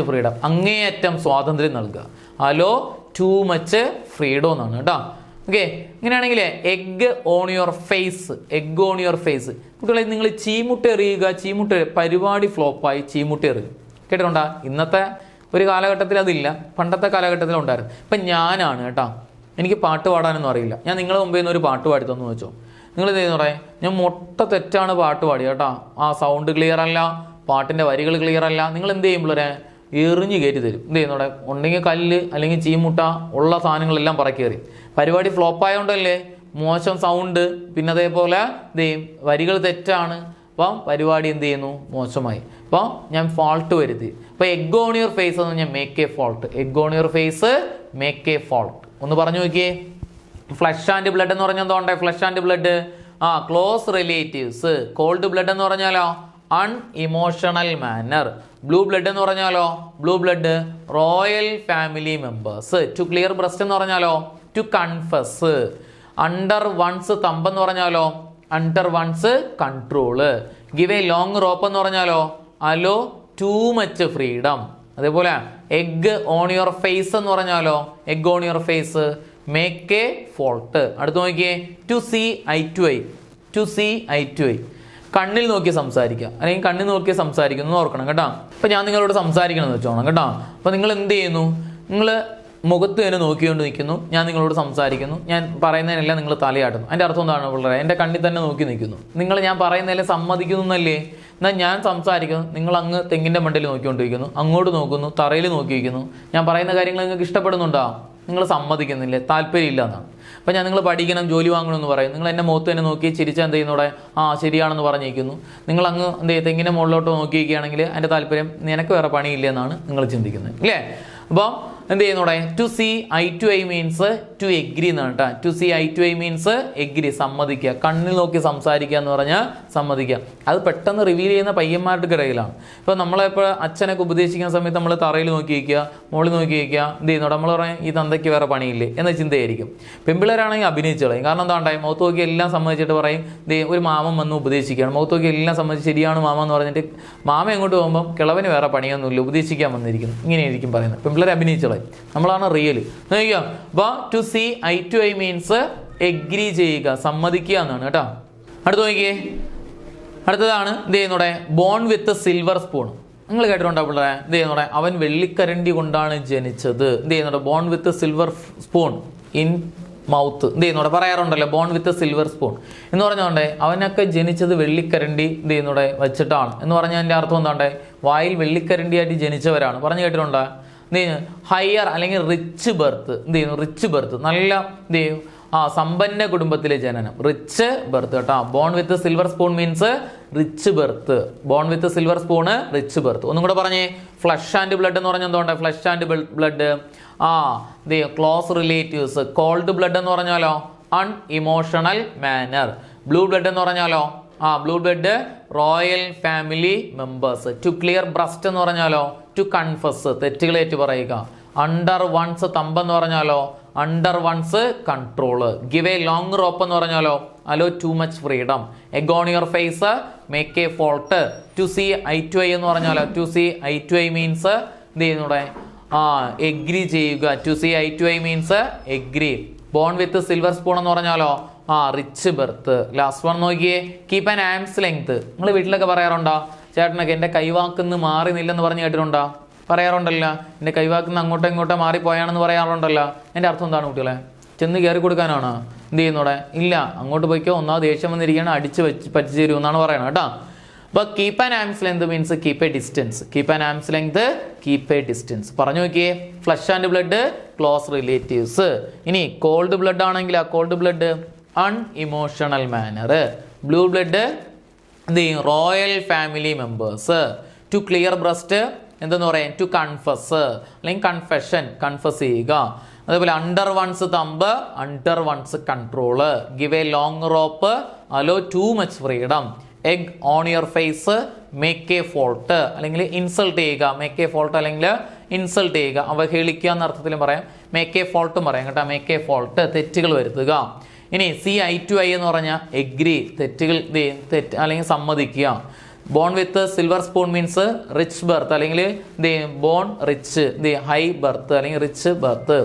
ഫ്രീഡം, അങ്ങേയറ്റം സ്വാതന്ത്ര്യം നൽകുക. അലോ ടൂ മച്ച് ഫ്രീഡം എന്നാണ് കേട്ടോ. ഓക്കെ, ഇങ്ങനെയാണെങ്കിൽ എഗ് ഓൺ യുവർ ഫേസ്. കുട്ടികളെ നിങ്ങൾ ചീമുട്ട എറിയുക, പരിപാടി ഫ്ലോപ്പായി ചീമുട്ട എറിയും. കേട്ടിട്ടുണ്ടോ? ഇന്നത്തെ ഒരു കാലഘട്ടത്തിൽ അതില്ല, പണ്ടത്തെ കാലഘട്ടത്തിൽ ഉണ്ടായിരുന്നു. ഇപ്പം ഞാനാണ് കേട്ടോ, എനിക്ക് പാട്ട് പാടാനൊന്നും അറിയില്ല. ഞാൻ നിങ്ങളുടെ മുമ്പേ നിന്ന് ഒരു പാട്ട് പാടി തന്നു വെച്ചോ. നിങ്ങൾ എന്ത് ചെയ്യുന്ന പറയാം, ഞാൻ മൊട്ട തെറ്റാണ് പാട്ട് പാടി കേട്ടോ, ആ സൗണ്ട് ക്ലിയർ അല്ല, പാട്ടിൻ്റെ വരികൾ ക്ലിയർ അല്ല. നിങ്ങൾ എന്ത് ചെയ്യുമ്പോഴേ എറിഞ്ഞ് കയറ്റി തരും. എന്ത് ചെയ്യുന്നോടെ ഉണ്ടെങ്കിൽ കല്ല് അല്ലെങ്കിൽ ചീമുട്ട ഉള്ള സാധനങ്ങളെല്ലാം പറക്കേറി. പരിപാടി ഫ്ലോപ്പായതുകൊണ്ടല്ലേ, മോശം സൗണ്ട്, പിന്നെ അതേപോലെ വരികൾ തെറ്റാണ്. അപ്പം പരിപാടി എന്ത് ചെയ്യുന്നു, മോശമായി. അപ്പോൾ ഞാൻ ഫാൾട്ട് വരുത്തി. അപ്പോൾ എഗ് ഓൺ യുവർ ഫേസ് എന്ന് പറഞ്ഞാൽ make a fault. Egg on your face, make a fault. ഒന്ന് പറഞ്ഞു നോക്കിയേ. ഫ്ലഷ് ആൻഡ് ബ്ലഡ് എന്ന് പറഞ്ഞാൽ എന്തോണ്ടേ? Flesh and blood close relatives. Cold blood എന്ന് പറഞ്ഞാലോ അൺഇമോഷണൽ മാനർ. ബ്ലൂ ബ്ലഡ് എന്ന് പറഞ്ഞാലോ blue blood royal family members. To clear breast എന്ന് പറഞ്ഞാലോ to confess. Under one's thumb എന്ന് പറഞ്ഞാലോ under one's control. Give a long rope എന്ന് പറഞ്ഞാലോ അലോ ടൂ മച്ച് ഫ്രീഡം. അതേപോലെ എഗ് ഓൺ യുവർ ഫേസ് എന്ന് പറഞ്ഞാലോ egg on your face, make a fault. അടുത്ത് നോക്കിയേ, to see eye to eye. കണ്ണിൽ നോക്കി സംസാരിക്കുക, അല്ലെങ്കിൽ കണ്ണിൽ നോക്കി സംസാരിക്കുന്നു ഓർക്കണം കേട്ടോ. അപ്പം ഞാൻ നിങ്ങളോട് സംസാരിക്കണം എന്ന് വെച്ചോണം കേട്ടോ. അപ്പം നിങ്ങൾ എന്ത് ചെയ്യുന്നു, നിങ്ങൾ മുഖത്ത് തന്നെ നോക്കിക്കൊണ്ട് നിൽക്കുന്നു, ഞാൻ നിങ്ങളോട് സംസാരിക്കുന്നു, ഞാൻ പറയുന്നതിനെല്ലാം നിങ്ങൾ തലയാട്ടുന്നു. അതിൻ്റെ അർത്ഥം എന്താണ് പിള്ളേരെ? എൻ്റെ കണ്ണിൽ തന്നെ നോക്കി നിൽക്കുന്നു. നിങ്ങൾ ഞാൻ പറയുന്നതിലെ സമ്മതിക്കുന്നു എന്നല്ലേ? എന്നാൽ ഞാൻ സംസാരിക്കുന്നു, നിങ്ങൾ അങ്ങ് തെങ്ങിൻ്റെ മണ്ടയിൽ നോക്കിക്കൊണ്ടിരിക്കുന്നു, അങ്ങോട്ട് നോക്കുന്നു, തറയിൽ നോക്കിയിരിക്കുന്നു. ഞാൻ പറയുന്ന കാര്യങ്ങൾ നിങ്ങൾക്ക് ഇഷ്ടപ്പെടുന്നുണ്ടോ? നിങ്ങൾ സമ്മതിക്കുന്നില്ലേ? താല്പര്യമില്ല എന്നാണ്. അപ്പം ഞാൻ നിങ്ങൾ പഠിക്കണം, ജോലി വാങ്ങണമെന്ന് പറയും. നിങ്ങൾ എൻ്റെ മുഖത്ത് തന്നെ നോക്കി ചിരിച്ചാൽ എന്ത് ചെയ്യുന്നൂടെ? ശരിയാണെന്ന് പറഞ്ഞിരിക്കുന്നു. നിങ്ങൾ അങ്ങ് എന്ത് ചെയ്യും? തെങ്ങിൻ്റെ മുകളിലോട്ട് നോക്കിയിരിക്കുകയാണെങ്കിൽ അതിൻ്റെ താല്പര്യം നിനക്ക് വേറെ പണിയില്ല എന്നാണ് നിങ്ങൾ ചിന്തിക്കുന്നത്, ഇല്ലേ? അപ്പം എന്ത് ചെയ്യുന്നൂടെ? To see eye to eye means to agree എന്നാണ് കേട്ടോ. To see eye to eye means agree, സമ്മതിക്കുക. കണ്ണിൽ നോക്കി സംസാരിക്കുക എന്ന് പറഞ്ഞാൽ സമ്മതിക്കുക. അത് പെട്ടെന്ന് റിവീൽ ചെയ്യുന്ന പയ്യന്മാരുടെ ഇടയിലാണ്. ഇപ്പോൾ നമ്മളിപ്പോൾ അച്ഛനൊക്കെ ഉപദേശിക്കുന്ന സമയത്ത് നമ്മൾ തറയിൽ നോക്കി വയ്ക്കുക, മുകളിൽ നോക്കി വയ്ക്കുക, എന്ത് ചെയ്യുന്നു? നമ്മൾ പറയും ഈ തന്തയ്ക്ക് വേറെ പണിയില്ലേ എന്ന ചിന്തയായിരിക്കും. പെൺപിള്ളേരാണെങ്കിൽ അഭിനയിച്ചു കളയും. കാരണം എന്താ ഉണ്ടായി? മുഖത്ത് നോക്കി എല്ലാം സമ്മതിച്ചിട്ട് പറയും, ഒരു മാമൻ വന്ന് ഉപദേശിക്കുകയാണ്, മുഖത്ത് നോക്കി എല്ലാം സമ്മതിച്ച് ശരിയാണ് മാമ എന്ന് പറഞ്ഞിട്ട് മാമ എങ്ങോട്ട് പോകുമ്പം കിളവന് വേറെ പണിയൊന്നുമില്ല, ഉപദേശിക്കാൻ വന്നിരിക്കുന്നു, ഇങ്ങനെയായിരിക്കും പറയുന്നത്. പെൺപിള്ളേർ അഭിനയിച്ചു കളയും. നമ്മളാണ് റിയൽ. അപ്പോൾ to see eye to eye means agree ചെയ്യുക, സമ്മതിക്കുക എന്നാണ് കേട്ടോ. അടുത്ത് നോക്കിയേ, അടുത്തതാണ് എന്ത് ചെയ്യുന്നൂടെ? Born with silver spoon. നിങ്ങൾ കേട്ടിട്ടുണ്ടോ പിള്ളേരെ? എന്ത് ചെയ്യുന്നൂടെ? അവൻ വെള്ളിക്കരണ്ടി കൊണ്ടാണ് ജനിച്ചത്. എന്ത് ചെയ്യുന്നുണ്ട്? Bone with silver spoon in mouth. എന്ത് ചെയ്യുന്നൂടെ? പറയാറുണ്ടല്ലോ ബോൺ വിത്ത് സിൽവർ സ്പൂൺ എന്ന് പറഞ്ഞോണ്ടേ അവനൊക്കെ ജനിച്ചത് വെള്ളിക്കരണ്ടി എന്ത് ചെയ്യുന്നൂടെ വെച്ചിട്ടാണ് എന്ന് പറഞ്ഞാൽ എൻ്റെ അർത്ഥം എന്താണ്ടേ? വായിൽ വെള്ളിക്കരണ്ടിയായിട്ട് ജനിച്ചവരാണ്. പറഞ്ഞു കേട്ടിട്ടുണ്ടോ? എന്ത് ചെയ്യുന്നു? ഹയർ അല്ലെങ്കിൽ റിച്ച് ബർത്ത്. എന്ത് ചെയ്യുന്നു? റിച്ച് ബർത്ത്, നല്ല എന്ത് ചെയ്യും? സമ്പന്ന കുടുംബത്തിലെ ജനനം, റിച്ച് ബർത്ത് കേട്ടോ. Born with silver spoon means rich birth. Born with silver spoon, rich birth. ഒന്നും കൂടെ പറഞ്ഞേ. ഫ്ലഷ് ആൻഡ് ബ്ലഡ് എന്ന് പറഞ്ഞാൽ എന്തുകൊണ്ട്? Flesh and blood close relatives. Cold blood എന്ന് പറഞ്ഞാലോ അൺഇമോഷണൽ മാനർ. ബ്ലൂ ബ്ലഡ് എന്ന് പറഞ്ഞാലോ blue blood royal family members. To clear breast എന്ന് പറഞ്ഞാലോ ടു കൺഫസ്, തെറ്റുകളേറ്റ് പറയുക. അണ്ടർ വൺസ് തമ്പ് എന്ന് പറഞ്ഞാലോ under one's control. Give a long rope എന്ന് പറഞ്ഞാലോ allow too much freedom. Egg on your face make a fault. To see eye to eye എന്ന് പറഞ്ഞാലോ to see eye to eye means എന്ത് ചെയ്യുന്നൂടെ? എഗ്രി ചെയ്യുക. To see eye to eye means agree. Born with silver spoon എന്ന് പറഞ്ഞാലോ റിച്ച് ബർത്ത്. ലാസ്റ്റ് വൺ നോക്കിയേ, കീപ്പ് ആൻ ആംസ് ലെങ്ത്. നിങ്ങൾ വീട്ടിലൊക്കെ പറയാറുണ്ടോ? ചേട്ടനൊക്കെ എൻ്റെ കൈവാക്കുന്ന് മാറി നില്ലെന്ന് പറഞ്ഞ് കേട്ടിട്ടുണ്ടോ? പറയാറുണ്ടല്ലോ. എൻ്റെ കൈവാക്കുന്ന് അങ്ങോട്ടോ ഇങ്ങോട്ടോ മാറിപ്പോയാണെന്ന് പറയാറുണ്ടല്ലോ. എൻ്റെ അർത്ഥം എന്താണ് കുട്ടികളെ? ചെന്ന് കയറി കൊടുക്കാനാണോ? എന്ത് ചെയ്യുന്നൂടെ? ഇല്ല, അങ്ങോട്ട് പോയിക്കോ, ഒന്നാമത് ദേഷ്യം വന്നിരിക്കുകയാണ്, അടിച്ച് പറ്റിച്ചു തരൂ എന്നാണ് പറയണം കേട്ടോ. അപ്പോൾ keep an arm's length means keep a distance. Keep an arm's length, keep a distance. പറഞ്ഞു നോക്കിയേ. Flesh and blood close relatives. ഇനി കോൾഡ് ബ്ലഡ് ആണെങ്കിൽ cold blood unemotional manner. Blue blood എന്ത് ചെയ്യും? Royal family members. To clear breast എന്തെന്ന് പറയാം? ടു കൺഫസ് അല്ലെങ്കിൽ കൺഫെഷൻ, കൺഫസ് ചെയ്യുക. അതേപോലെ under one's thumb under one's control. Give a long rope allow too much freedom. Egg on your face make a fault അല്ലെങ്കിൽ ഇൻസൾട്ട് ചെയ്യുക. മേക്ക് എ ഫോൾട്ട് അല്ലെങ്കിൽ ഇൻസൾട്ട് ചെയ്യുക, അവഹേളിക്കുക എന്ന അർത്ഥത്തിലും പറയാം. മേക്ക് എ ഫോൾട്ടും പറയാം കേട്ടോ. മേക്ക് എ ഫോൾട്ട്, തെറ്റുകൾ വരുത്തുക. ഇനി സി ഐ ടു ഐ എന്ന് പറഞ്ഞാൽ എഗ്രി, തെറ്റുകൾ തെറ്റ് അല്ലെങ്കിൽ സമ്മതിക്കുക. Born with silver spoon means rich birth അല്ലെങ്കിൽ ബോൺ റിച്ച്, ഹൈ ബർത്ത് അല്ലെങ്കിൽ rich birth.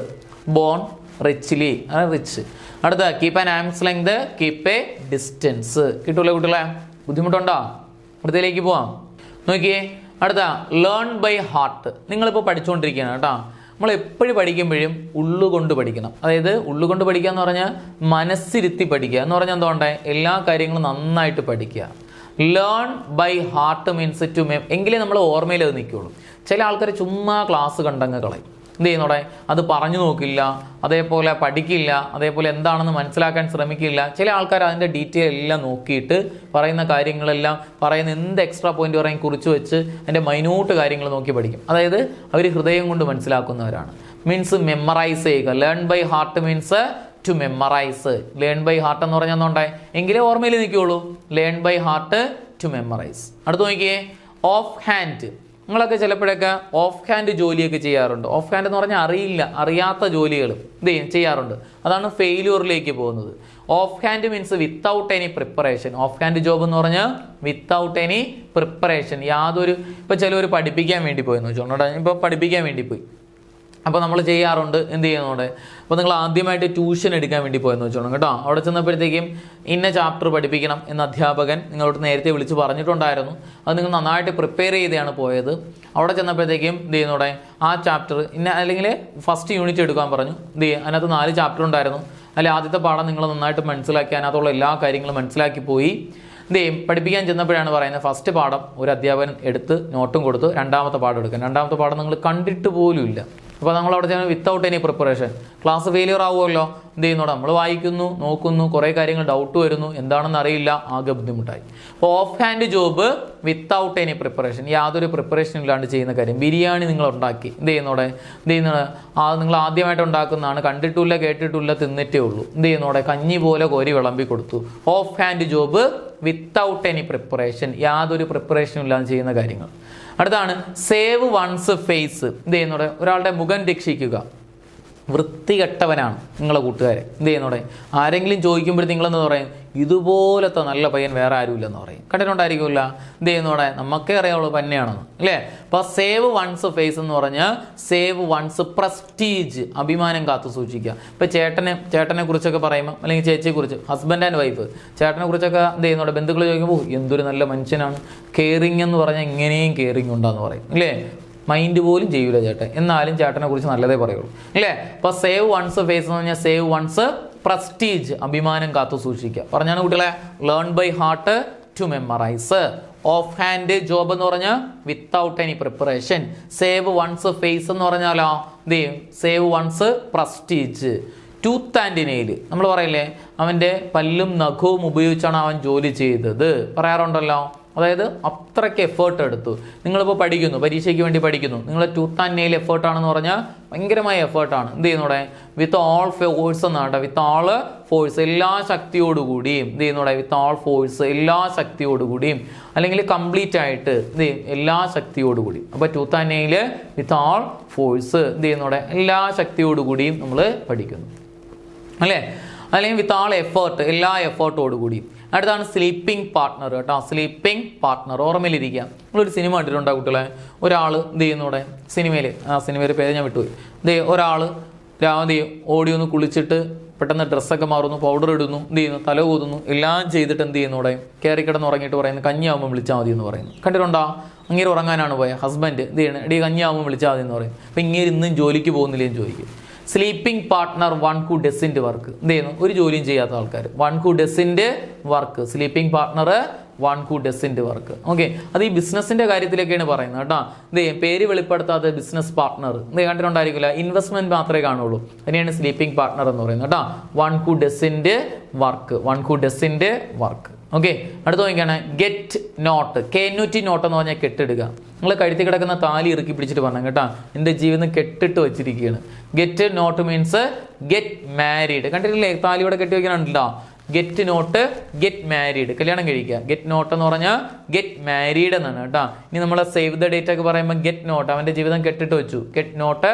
Born richly, rich. അടുത്ത keep an arm's length, keep a distance. കിട്ടൂല്ലേ കുട്ടികളെ? ബുദ്ധിമുട്ടുണ്ടോ? അടുത്തതിലേക്ക് പോവാം. നോക്കിയേ. അടുത്ത ലേൺ ബൈ ഹാർട്ട്. നിങ്ങളിപ്പോൾ പഠിച്ചുകൊണ്ടിരിക്കുകയാണ് കേട്ടോ. നമ്മൾ എപ്പോഴും പഠിക്കുമ്പോഴും ഉള്ളുകൊണ്ട് പഠിക്കണം. അതായത് ഉള്ളുകൊണ്ട് പഠിക്കുക എന്ന് പറഞ്ഞാൽ മനസ്സിരുത്തി പഠിക്കുക എന്ന് പറഞ്ഞാൽ എന്തുകൊണ്ടേ? എല്ലാ കാര്യങ്ങളും നന്നായിട്ട് പഠിക്കുക. Learn by heart means to എങ്കിലേ നമ്മൾ ഓർമ്മയിൽ അത് നിൽക്കുകയുള്ളൂ. ചില ആൾക്കാർ ചുമ്മാ ക്ലാസ് കണ്ടങ്ങ് കളയും. എന്ത് ചെയ്യുന്നോടെ? അത് പറഞ്ഞു നോക്കില്ല, അതേപോലെ പഠിക്കില്ല, അതേപോലെ എന്താണെന്ന് മനസ്സിലാക്കാൻ ശ്രമിക്കില്ല. ചില ആൾക്കാർ അതിൻ്റെ ഡീറ്റെയിൽ എല്ലാം നോക്കിയിട്ട് പറയുന്ന കാര്യങ്ങളെല്ലാം, പറയുന്ന എന്ത് എക്സ്ട്രാ പോയിന്റ് പറയും കുറിച്ച് വെച്ച് അതിൻ്റെ മൈന്യൂട്ട് കാര്യങ്ങൾ നോക്കി പഠിക്കും. അതായത് അവർ ഹൃദയം കൊണ്ട് മനസ്സിലാക്കുന്നവരാണ്. മീൻസ് മെമ്മറൈസ് ചെയ്യുക. Learn by heart means to memorize. Learn by heart എന്ന് പറഞ്ഞാൽ എന്തുകൊണ്ടേ? എങ്കിലേ ഓർമ്മയിൽ നിൽക്കുകയുള്ളൂ. Learn by heart to memorize. അടുത്ത് നോക്കിയേ. Off hand. നിങ്ങളൊക്കെ ചിലപ്പോഴൊക്കെ ഓഫ് ഹാൻഡ് ജോലിയൊക്കെ ചെയ്യാറുണ്ട്. ഓഫ് ഹാൻഡ് എന്ന് പറഞ്ഞാൽ അറിയാത്ത ജോലികൾ ചെയ്യാറുണ്ട്. അതാണ് ഫെയിലിയറിലേക്ക് പോകുന്നത്. Of hand means without any preparation. Off hand job എന്ന് പറഞ്ഞാൽ വിത്തൗട്ട് എനി പ്രിപ്പറേഷൻ. യാതൊരു, ഇപ്പോൾ ചിലവർ പഠിപ്പിക്കാൻ വേണ്ടി പോയെന്ന് വെച്ചോളൂ. ഇപ്പോൾ പഠിപ്പിക്കാൻ വേണ്ടി പോയി, അപ്പോൾ നമ്മൾ ചെയ്യാറുണ്ട് എന്ത് ചെയ്യുന്നുണ്ട്. അപ്പോൾ നിങ്ങൾ ആദ്യമായിട്ട് ട്യൂഷൻ എടുക്കാൻ വേണ്ടി പോയെന്ന് വെച്ചോണം കേട്ടോ. അവിടെ ചെന്നപ്പോഴത്തേക്കും ഇന്ന ചാപ്റ്റർ പഠിപ്പിക്കണം എന്ന അധ്യാപകൻ നിങ്ങളോട് നേരത്തെ വിളിച്ച് പറഞ്ഞിട്ടുണ്ടായിരുന്നു. അത് നിങ്ങൾ നന്നായിട്ട് പ്രിപ്പയർ ചെയ്താണ് പോയത്. അവിടെ ചെന്നപ്പോഴത്തേക്കും എന്ത് ചെയ്യുന്നോടെ ആ ചാപ്റ്റർ അല്ലെങ്കിൽ ഫസ്റ്റ് യൂണിറ്റ് എടുക്കാൻ പറഞ്ഞു. എന്ത് ചെയ്യുക, അതിനകത്ത് 4 ചാപ്റ്റർ ഉണ്ടായിരുന്നു. അതിൽ ആദ്യത്തെ പാഠം നിങ്ങൾ നന്നായിട്ട് മനസ്സിലാക്കി അതിനകത്തുള്ള എല്ലാ കാര്യങ്ങളും മനസ്സിലാക്കി പോയി. എന്ത് ചെയ്യും, പഠിപ്പിക്കാൻ ചെന്നപ്പോഴാണ് പറയുന്നത് ഫസ്റ്റ് പാഠം ഒരു അധ്യാപകൻ എടുത്ത് നോട്ടും കൊടുത്ത് രണ്ടാമത്തെ പാഠം എടുക്കാൻ. രണ്ടാമത്തെ പാഠം നിങ്ങൾ കണ്ടിട്ട് പോലും ഇല്ല. അപ്പോൾ നമ്മൾ അവിടെ ചെന്ന് without any preparation class failure ആവുമല്ലോ. എന്ത് ചെയ്യുന്നോടെ നമ്മൾ വായിക്കുന്നു, നോക്കുന്നു, കുറേ കാര്യങ്ങൾ ഡൗട്ട് വരുന്നു, എന്താണെന്ന് അറിയില്ല, ആകെ ബുദ്ധിമുട്ടായി. അപ്പോൾ of hand job without any preparation, യാതൊരു പ്രിപ്പറേഷനും ഇല്ലാണ്ട് ചെയ്യുന്ന കാര്യം. ബിരിയാണി നിങ്ങൾ ഉണ്ടാക്കി എന്ത് ചെയ്യുന്നോടെ നിങ്ങൾ ആദ്യമായിട്ട് ഉണ്ടാക്കുന്നതാണ്, കണ്ടിട്ടില്ല കേട്ടിട്ടില്ല തിന്നിട്ടേ ഉള്ളൂ. എന്ത് ചെയ്യുന്നോടെ കഞ്ഞി പോലെ കോരി വിളമ്പി കൊടുത്തു. Of hand job without any preparation, യാതൊരു പ്രിപ്പറേഷനും ഇല്ലാതെ ചെയ്യുന്ന കാര്യങ്ങൾ. അടുത്താണ് സേവ് വൺസ് ഫേസ്. എന്ത് ചെയ്യുന്നോടെ ഒരാളുടെ മുഖം രക്ഷിക്കുക. വൃത്തികെട്ടവനാണ് നിങ്ങളെ കൂട്ടുകാരെ. എന്ത് ചെയ്യുന്നോടെ ആരെങ്കിലും ചോദിക്കുമ്പോഴത്തേക്ക് നിങ്ങളെന്ന് പറയും ഇതുപോലത്തെ നല്ല പയ്യൻ വേറെ ആരുമില്ലെന്ന് പറയും. കണ്ടിട്ടുണ്ടായിരിക്കുമല്ല. എന്ത് ചെയ്യുന്നോടെ നമുക്കേ അറിയാവുള്ളൂ പന്നെയാണെന്ന് അല്ലേ. അപ്പോൾ സേവ് വൺസ് ഫേസ് എന്ന് പറഞ്ഞാൽ സേവ് വൺസ് പ്രസ്റ്റീജ്, അഭിമാനം കാത്തു സൂക്ഷിക്കുക. ഇപ്പോൾ ചേട്ടനെ കുറിച്ചൊക്കെ പറയുമ്പോൾ അല്ലെങ്കിൽ ചേച്ചിയെ കുറിച്ച്, ഹസ്ബൻഡ് ആൻഡ് വൈഫ്, ചേട്ടനെ കുറിച്ചൊക്കെ എന്ത് ചെയ്യുന്നോടെ ബന്ധുക്കൾ ചോദിക്കുമ്പോൾ എന്തൊരു നല്ല മനുഷ്യനാണ്, കെയറിങ് എന്ന് പറഞ്ഞാൽ ഇങ്ങനെയും കെയറിങ് ഉണ്ടാന്ന് പറയും അല്ലേ. മൈൻഡ് പോലും ചെയ്യൂല ചേട്ടൻ, എന്നാലും ചേട്ടനെ കുറിച്ച് നല്ലതേ പറയുള്ളൂ അല്ലേ. അപ്പോൾ സേവ് വൺസ് ഫേസ് എന്ന് പറഞ്ഞാൽ സേവ് വൺസ് പ്രസ്റ്റീജ്, അഭിമാനം കാത്തു സൂക്ഷിക്കുക. പറഞ്ഞാണ് കുട്ടികളെ learn by heart to memorise. Off hand job എന്ന് പറഞ്ഞാൽ without any preparation. Save one's face എന്ന് പറഞ്ഞാലോ എന്ത് ചെയ്യും, save one's prestige. Tooth and nail നമ്മൾ പറയില്ലേ, അവൻ്റെ പല്ലും നഖവും ഉപയോഗിച്ചാണ് അവൻ ജോലി ചെയ്തത് പറയാറുണ്ടല്ലോ. അതായത് അത്രയ്ക്ക് എഫേർട്ട് എടുത്തു. നിങ്ങളിപ്പോൾ പഠിക്കുന്നു, പരീക്ഷയ്ക്ക് വേണ്ടി പഠിക്കുന്നു, നിങ്ങൾ ടൂത്ത് ആൻഡ് നെയിൽ എഫേർട്ടാണെന്ന് പറഞ്ഞാൽ ഭയങ്കരമായ എഫേർട്ടാണ്. എന്ത് ചെയ്യുന്നൂടെ വിത്ത് ഓൾ ഫോഴ്സ് എന്നാണ്, വിത്ത് ഓൾ ഫോഴ്സ്, എല്ലാ ശക്തിയോടുകൂടിയും. എന്ത് ചെയ്യുന്നൂടെ വിത്ത് ഓൾ ഫോഴ്സ്, എല്ലാ ശക്തിയോടുകൂടിയും, അല്ലെങ്കിൽ കംപ്ലീറ്റ് ആയിട്ട് എന്ത് ചെയ്യും, എല്ലാ ശക്തിയോടുകൂടിയും. അപ്പോൾ tooth and nail with all force, എന്ത് ചെയ്യുന്നൂടെ എല്ലാ ശക്തിയോടുകൂടിയും നമ്മൾ പഠിക്കുന്നു അല്ലേ. അല്ലെങ്കിൽ വിത്ത് ആൾ എഫേർട്ട്, എല്ലാ എഫേർട്ടോടുകൂടിയും. അടുത്താണ് സ്ലീപ്പിംഗ് പാർട്ട്ണർ കേട്ടോ. സ്ലീപ്പിംഗ് പാർട്ട്ണർ ഓർമ്മയിലിരിക്കുക. നിങ്ങളൊരു സിനിമ കണ്ടിട്ടുണ്ടോ കുട്ടികളെ? ഒരാൾ എന്ത് ചെയ്യുന്നൂടെ സിനിമയിൽ, ആ സിനിമയുടെ പേര് ഞാൻ വിട്ടുപോയി. ഒരാൾ രാവിലെ ഓടി ഒന്ന് കുളിച്ചിട്ട് പെട്ടെന്ന് ഡ്രസ്സൊക്കെ മാറുന്നു, പൗഡർ ഇടുന്നു, എന്ത് ചെയ്യുന്നു, തല ഊതുന്നു, എല്ലാം ചെയ്തിട്ട് എന്ത് ചെയ്യുന്നൂടെ കയറി കിടന്ന് ഉറങ്ങിയിട്ട് പറയുന്നു കഞ്ഞിയാവുമ്പോൾ വിളിച്ചാൽ മതി എന്ന് പറയുന്നു. കണ്ടിട്ടുണ്ടോ? അങ്ങേര് ഉറങ്ങാനാണ് പോയത്, ഹസ്ബൻഡ് എന്ത് ചെയ്യണം, എടി കഞ്ഞിയാവുമ്പോൾ വിളിച്ചാൽ മതി എന്ന് പറയും. അപ്പം ഇങ്ങേര് ഇന്നും ജോലിക്ക് പോകുന്നില്ലേന്ന് ചോദിക്കും. Sleeping partner one who doesn't work. എന്ത് ചെയ്യുന്നു, ഒരു ജോലിയും ചെയ്യാത്ത ആൾക്കാർ. One who doesn't work. Sleeping partner one who doesn't work. Okay, അത് ഈ ബിസിനസ്സിൻ്റെ കാര്യത്തിലൊക്കെയാണ് പറയുന്നത് കേട്ടോ. എന്ത് ചെയ്യും, പേര് വെളിപ്പെടുത്താത്ത ബിസിനസ് പാർട്ട്ണർ എന്ത് കണ്ടിട്ടുണ്ടായിരിക്കില്ല, ഇൻവെസ്റ്റ്മെന്റ് മാത്രമേ കാണുള്ളൂ. അതിനെയാണ് സ്ലീപ്പിംഗ് പാർട്ട്ണർ എന്ന് പറയുന്നത് കേട്ടോ. One who doesn't work. One who doesn't work. Okay, അടുത്ത നോക്കിയാണ് ഗെറ്റ് നോട്ട്. KNOT നോട്ട് എന്ന് പറഞ്ഞാൽ കെട്ടിടുക. നിങ്ങൾ കഴുത്തി കിടക്കുന്ന താലി ഇറുക്കി പിടിച്ചിട്ട് പറഞ്ഞു കേട്ടോ, എൻ്റെ ജീവിതം കെട്ടിട്ട് വെച്ചിരിക്കുകയാണ്. Get knot means get married. കണ്ടിട്ടില്ലേ, താലിയോടെ കെട്ടി വെക്കാനുണ്ടല്ലോ. ഗെറ്റ് നോട്ട് ഗെറ്റ് മാരീഡ്, കല്യാണം കഴിക്കുക. ഗെറ്റ് നോട്ട് എന്ന് പറഞ്ഞാൽ ഗെറ്റ് മാരീഡ് എന്നാണ് കേട്ടോ. ഇനി നമ്മൾ സേവ് ദ ഡേറ്റ് ഒക്കെ പറയുമ്പോൾ ഗെറ്റ് നോട്ട്, അവൻ്റെ ജീവിതം കെട്ടിട്ട് വെച്ചു. ഗെറ്റ് നോട്ട്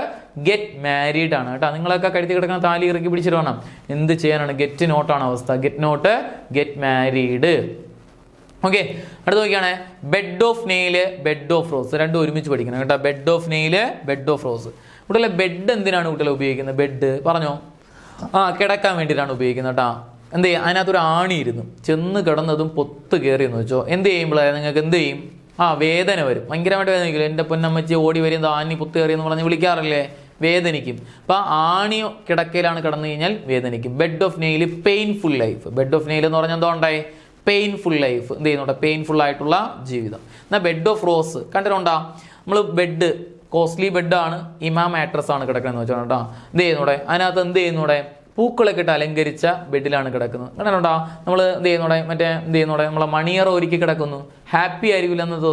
ഗെറ്റ് മാരീഡ് ആണ് കേട്ടോ. നിങ്ങളൊക്കെ കഴുത്തി കിടക്കുന്ന താലി ഇറക്കി പിടിച്ചിട്ട് വേണം എന്ത് ചെയ്യാനാണ്, ഗെറ്റ് നോട്ടാണ് അവസ്ഥ. Get knot get married. Okay, അടുത്ത് നോക്കിയാണ് bed of nail bed of rose. രണ്ടും ഒരുമിച്ച് പഠിക്കണം കേട്ടോ. Bed of nail bed of rose. കുട്ടികളെ ബെഡ് എന്തിനാണ് കുട്ടികളെ ഉപയോഗിക്കുന്നത്? ബെഡ് പറഞ്ഞോ, കിടക്കാൻ വേണ്ടിയിട്ടാണ് ഉപയോഗിക്കുന്നത് കേട്ടോ. എന്ത് ചെയ്യും, അതിനകത്തൊരു ആണി ഇരുന്നു ചെന്ന് കിടന്നതും പൊത്ത് കയറിയെന്ന് വെച്ചോ, എന്ത് ചെയ്യുമ്പോഴേ നിങ്ങൾക്ക് എന്ത് ചെയ്യും, വേദന വരും, ഭയങ്കരമായിട്ട് വേദനിക്കില്ല. എൻ്റെ പൊന്നമ്മച്ചി ഓടി വരും ആണി പൊത്ത് കയറിയെന്ന് പറഞ്ഞ് വിളിക്കാറില്ലേ, വേദനിക്കും. അപ്പം ആണി കിടക്കയിലാണ് കിടന്നു കഴിഞ്ഞാൽ വേദനിക്കും. Bed of nail painful life. Bed of nail എന്ന് പറഞ്ഞാൽ എന്തോ ഉണ്ടായി, പെയിൻഫുൾ ലൈഫ്. എന്ത് ചെയ്യുന്നുണ്ടോ, പെയിൻഫുൾ ആയിട്ടുള്ള ജീവിതം. എന്നാൽ ബെഡ് ഓഫ് റോസ് കണ്ടിട്ടുണ്ടോ, നമ്മൾ ബെഡ് കോസ്റ്റ്ലി ബെഡാണ്, ഇമാം മാട്രസ് ആണ് കിടക്കുന്നത് വെച്ചോ കേട്ടോ. എന്ത് ചെയ്യുന്നൂടെ, അതിനകത്ത് എന്ത് ചെയ്യുന്നൂടെ, പൂക്കളൊക്കെ ഇട്ട് അലങ്കരിച്ച ബെഡിലാണ് കിടക്കുന്നത്. കണ്ടിട്ടുണ്ടോ, നമ്മൾ എന്ത് ചെയ്യുന്നൂടെ, എന്ത് ചെയ്യുന്നൂടെ, നമ്മളെ മണിയറ ഒരുക്കി കിടക്കുന്നു. ഹാപ്പി ആയിരിക്കില്ല അന്നത്തെ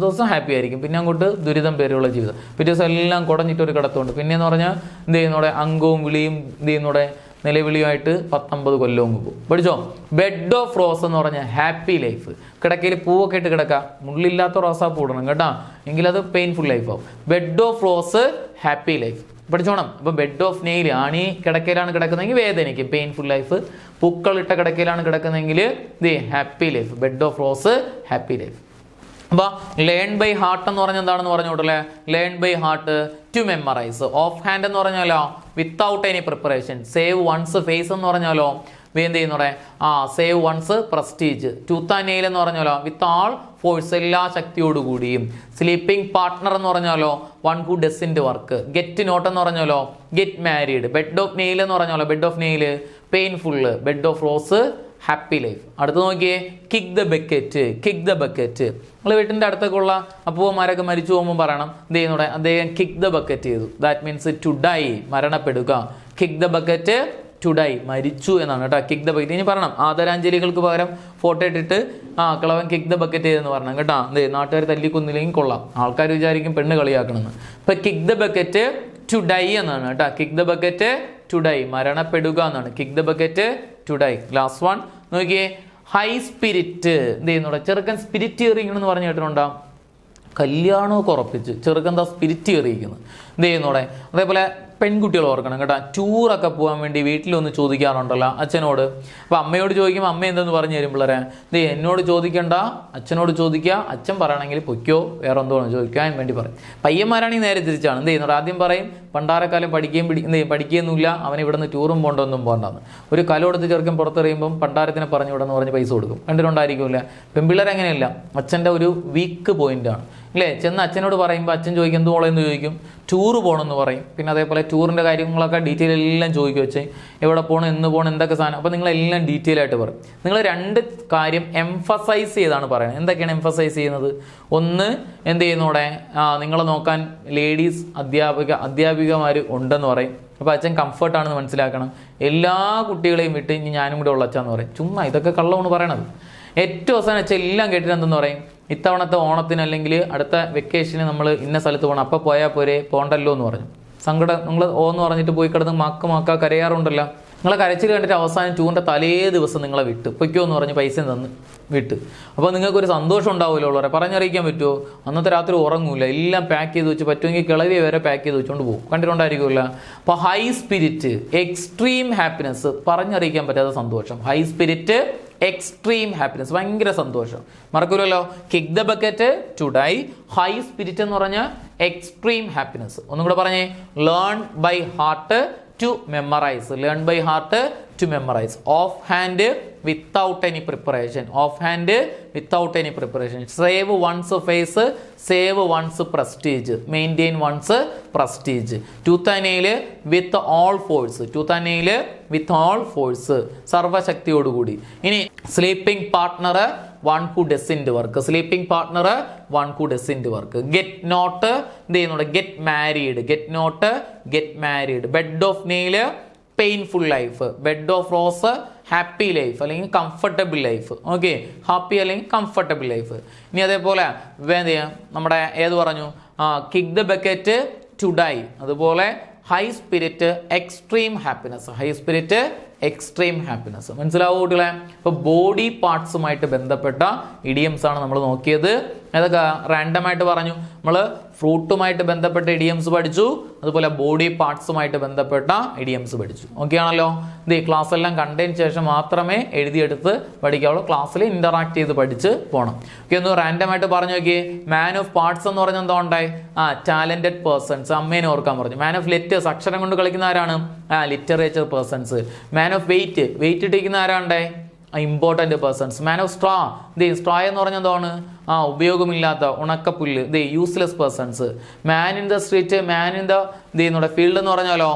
ദിവസം ഹാപ്പി ആയിരിക്കും, പിന്നെ അങ്ങോട്ട് ദുരിതം പേരുള്ള ജീവിതം. പിറ്റേ ദിവസം എല്ലാം കുടഞ്ഞിട്ടൊരു കിടത്തുണ്ട്. പിന്നെയെന്ന് പറഞ്ഞാൽ എന്ത് ചെയ്യുന്നൂടെ, അംഗവും വിളിയും എന്ത് ചെയ്യുന്നൂടെ നിലവിളിയുമായിട്ട് 19 കൊല്ലവും പോകും. പഠിച്ചോ, ബെഡ് ഓഫ് റോസ് എന്ന് പറഞ്ഞാൽ ഹാപ്പി ലൈഫ്. കിടക്കയിൽ പൂവൊക്കെ ഇട്ട് കിടക്കുക, മുള്ളില്ലാത്ത റോസാപ്പൂ ഇടണം കേട്ടോ, എങ്കിലത് പെയിൻഫുൾ ലൈഫ് ആവും. Bed of rose happy life പഠിച്ചോണം. അപ്പോൾ ബെഡ് ഓഫ് നെയിൽ, ആണി കിടക്കയിലാണ് കിടക്കുന്നതെങ്കിൽ വേദനയ്ക്കും, പെയിൻഫുൾ ലൈഫ്. പൂക്കളിട്ട കിടക്കയിലാണ് കിടക്കുന്നതെങ്കിൽ happy life. Bed of rose happy life. അപ്പോൾ ലേൺ ബൈ ഹാർട്ട് എന്ന് പറഞ്ഞാൽ എന്താണെന്ന് പറഞ്ഞോട്ടല്ലേ, learn by heart to memorise. Off hand എന്ന് പറഞ്ഞാലോ without any preparation. Save one's face എന്ന് പറഞ്ഞാലോ എന്ത് ചെയ്യുന്നൂടെ, save one's prestige. Tooth and nail എന്ന് പറഞ്ഞാലോ വിത്ത് ആൾ ഫോഴ്സ്, എല്ലാ ശക്തിയോടുകൂടിയും. സ്ലീപ്പിംഗ് പാർട്ട്ണർ എന്ന് പറഞ്ഞാലോ one who doesn't work. Get knot എന്ന് പറഞ്ഞാലോ get married. Bed of nail എന്ന് പറഞ്ഞാലോ bed of nail painful. Bed of rose happy life. അടുത്ത് നോക്കിയേ, kick the bucket. Kick the bucket. നിങ്ങൾ വീട്ടിൻ്റെ അടുത്തൊക്കെ ഉള്ള അപ്പൂവന്മാരൊക്കെ മരിച്ചു പോകുമ്പോൾ പറയണം എന്ത് ചെയ്യുന്നൂടെ, അദ്ദേഹം കിക്ക് ദ ബക്കറ്റ് ചെയ്തു. ദാറ്റ് മീൻസ് ടു ഡൈ, മരണപ്പെടുക. Kick the bucket to die, മരിച്ചു എന്നാണ് കേട്ടോ. Kick the bucket. ഇനി പറയണം ആദരാഞ്ജലികൾക്ക് പകരം ഫോട്ടോ ഇട്ടിട്ട് കിളവൻ കിക്ക് ദ ബക്കറ്റ് ചെയ്തെന്ന് പറയണം കേട്ടോ. എന്തേ നാട്ടുകാർ തല്ലിക്കൊന്നില്ലെങ്കിൽ കൊള്ളാം, ആൾക്കാർ വിചാരിക്കും പെണ്ണ് കളിയാക്കണമെന്ന്. ഇപ്പം kick the bucket to die എന്നാണ് കേട്ടോ. Kick the bucket to die, മരണപ്പെടുക എന്നാണ്. Kick the bucket to die. Last one നോക്കിയേ, ഹൈ സ്പിരിറ്റ്. എന്ത് ചെയ്യുന്നൂടെ, ചെറുക്കൻ സ്പിരിറ്റ് എറിയിക്കണമെന്ന് പറഞ്ഞു കേട്ടിട്ടുണ്ടോ? കല്യാണമൊക്കെ ഉറപ്പിച്ച് ചെറുക്കൻ എന്താ സ്പിരിറ്റ് എറിയിക്കുന്നത്. എന്ത് ചെയ്യുന്നൂടെ. അതേപോലെ പെൺകുട്ടികൾ ഓർക്കണം കേട്ടോ, ടൂറൊക്കെ പോകാൻ വേണ്ടി വീട്ടിലൊന്ന് ചോദിക്കാറുണ്ടല്ലോ അച്ഛനോട്. അപ്പോൾ അമ്മയോട് ചോദിക്കുമ്പോൾ അമ്മ എന്തെന്ന് പറഞ്ഞു തരും പിള്ളേരെ, എന്നോട് ചോദിക്കണ്ട, അച്ഛനോട് ചോദിക്കുക, അച്ഛൻ പറയണമെങ്കിൽ പൊയ്ക്കോ, വേറെ എന്തോന്ന് ചോദിക്കാൻ വേണ്ടി പറയും. പയ്യന്മാരാണെങ്കിൽ നേരെ തിരിച്ചാണ്. എന്ത് ചെയ്യുന്നത്, ആദ്യം പറയും പണ്ടാരക്കാലം പഠിക്കുകയൊന്നുമില്ല, അവൻ ഇവിടെ നിന്ന് ടൂറും പോകണ്ടൊന്നും പോകണ്ടെന്ന്. ഒരു കല കൊടുത്ത് ചെറുക്കൻ പുറത്തെറിയുമ്പം പണ്ടാരത്തിനെ പറഞ്ഞു വിടെന്ന് പറഞ്ഞ് പൈസ കൊടുക്കും. കണ്ടിട്ടുണ്ടായിരിക്കുമല്ലേ. പെൺപിള്ളേർ അങ്ങനെയല്ല, അച്ഛൻ്റെ ഒരു വീക്ക് പോയിന്റാണ് അല്ലേ. ചെന്ന് അച്ഛനോട് പറയുമ്പോൾ അച്ഛൻ ചോദിക്കും എന്ത് പോളെന്ന് ചോദിക്കും, ടൂറ് പോകണമെന്ന് പറയും. പിന്നെ അതേപോലെ ടൂറിൻ്റെ കാര്യങ്ങളൊക്കെ ഡീറ്റെയിൽ എല്ലാം ചോദിക്കും. വെച്ച് എവിടെ പോകണം, എന്ന് പോകണം, എന്തൊക്കെ സാധനം. അപ്പോൾ നിങ്ങളെല്ലാം ഡീറ്റെയിൽ ആയിട്ട് പറയും. നിങ്ങൾ രണ്ട് കാര്യം എംഫസൈസ് ചെയ്താണ് പറയുന്നത്. എന്തൊക്കെയാണ് എംഫസൈസ് ചെയ്യുന്നത്? ഒന്ന്, എന്ത് ചെയ്യുന്നോടെ, നിങ്ങളെ നോക്കാൻ ലേഡീസ് അധ്യാപികമാർ ഉണ്ടെന്ന് പറയും. അപ്പോൾ അച്ഛൻ കംഫർട്ടാണെന്ന് മനസ്സിലാക്കണം. എല്ലാ കുട്ടികളെയും വിട്ട് ഇനി ഞാനും കൂടെ ഉള്ള അച്ഛന്ന് പറയും. ചുമ്മാ ഇതൊക്കെ കള്ളമാണ് പറയണത്. ഏറ്റവും അവസാനം അച്ഛൻ എല്ലാം കേട്ടിട്ട് എന്തെന്ന് പറയും, ഇത്തവണത്തെ ഓണത്തിന് അല്ലെങ്കിൽ അടുത്ത വെക്കേഷന് നമ്മൾ ഇന്ന സ്ഥലത്ത് പോകണം, അപ്പം പോയാൽ പോരെ, പോകണ്ടല്ലോ എന്ന് പറഞ്ഞു. സങ്കടം നിങ്ങൾ ഓന്ന് പറഞ്ഞിട്ട് പോയി കിടന്ന് മക്ക കരയാറുണ്ടല്ലോ. നിങ്ങളെ കരച്ചിൽ കണ്ടിട്ട് അവസാനം ടൂറിൻ്റെ തലേ ദിവസം നിങ്ങളെ വിട്ട് പൊയ്ക്കോ എന്ന് പറഞ്ഞ് പൈസ തന്ന് വിട്ട്. അപ്പോൾ നിങ്ങൾക്കൊരു സന്തോഷം ഉണ്ടാവില്ല ഉള്ളവരെ, പറഞ്ഞറിയിക്കാൻ പറ്റുമോ? അന്നത്തെ രാത്രി ഉറങ്ങൂല, എല്ലാം പാക്ക് ചെയ്ത് വെച്ച്, പറ്റുമെങ്കിൽ കിളവി വരെ പാക്ക് ചെയ്ത് വെച്ചുകൊണ്ട് പോകും. കണ്ടിട്ടുണ്ടായിരിക്കുമല്ല. അപ്പോൾ ഹൈ സ്പിരിറ്റ്, എക്സ്ട്രീം ഹാപ്പിനെസ്, പറഞ്ഞറിയിക്കാൻ പറ്റാത്ത സന്തോഷം. ഹൈ സ്പിരിറ്റ്, എക്സ്ട്രീം ഹാപ്പിനെസ്, ഭയങ്കര സന്തോഷം. മറക്കൂലല്ലോ. Kick the bucket to die, high spirit എന്ന് പറഞ്ഞാൽ എക്സ്ട്രീം ഹാപ്പിനെസ്. ഒന്നും കൂടെ പറഞ്ഞേ, learn by heart to memorize. Learn by heart to memorise. Off hand without any preparation. Off hand without any preparation. Save one's face, save one's prestige, maintain one's prestige. Tooth and nail with all force. Tooth and nail with all force, സർവശക്തിയോടുകൂടി. ഇനി sleeping partner one who doesn't work. Sleeping partner one who doesn't work. Get knot, എന്ത് ചെയ്യുന്നുണ്ട്, get married. Get knot, get married. Bed of nail painful life. Bed of rose happy life അല്ലെങ്കിൽ കംഫർട്ടബിൾ ലൈഫ്. ഓക്കെ, ഹാപ്പി അല്ലെങ്കിൽ കംഫർട്ടബിൾ ലൈഫ്. ഇനി അതേപോലെ എന്ത് ചെയ്യാം, നമ്മുടെ ഏത് പറഞ്ഞു, kick the bucket to die. അതുപോലെ high spirit, extreme happiness. High spirit, extreme happiness. മനസ്സിലാവും കുട്ടികളെ. ഇപ്പോൾ ബോഡി പാർട്സുമായിട്ട് ബന്ധപ്പെട്ട ഇഡിയംസ് ആണ് നമ്മൾ നോക്കിയത്. ഏതൊക്കെ റാൻഡമായിട്ട് പറഞ്ഞു. നമ്മൾ ഫ്രൂട്ടുമായിട്ട് ബന്ധപ്പെട്ട ഇഡിയംസ് പഠിച്ചു, അതുപോലെ ബോഡി പാർട്സുമായിട്ട് ബന്ധപ്പെട്ട ഇഡിയംസ് പഠിച്ചു. ഓക്കെ ആണല്ലോ. ഇത് ക്ലാസ് എല്ലാം കണ്ടതിന് ശേഷം മാത്രമേ എഴുതിയെടുത്ത് പഠിക്കാവുള്ളൂ. ക്ലാസ്സിൽ ഇന്ററാക്ട് ചെയ്ത് പഠിച്ച് പോകണം. ഓക്കെ, ഒന്ന് റാൻഡമായിട്ട് പറഞ്ഞു നോക്കിയേ. മാൻ ഓഫ് പാർട്സ് എന്ന് പറഞ്ഞാൽ എന്താ ഉണ്ടായി? Talented persons. അമ്മേനെ ഓർക്കാൻ പറഞ്ഞു. മാൻ ഓഫ് ലെറ്റേഴ്സ്, അക്ഷരം കൊണ്ട് കളിക്കുന്ന ആരാണ്? Literature persons. Man of weight, weight ഇട്ടിരിക്കുന്ന ആരാണ്ടേ? Important persons. Man of straw, straw എന്ന് പറഞ്ഞാൽ എന്താണ്? ഉപയോഗമില്ലാത്ത ഉണക്കപ്പുല്ല്. Useless persons. Man in the street, man in the field എന്ന് പറഞ്ഞാലോ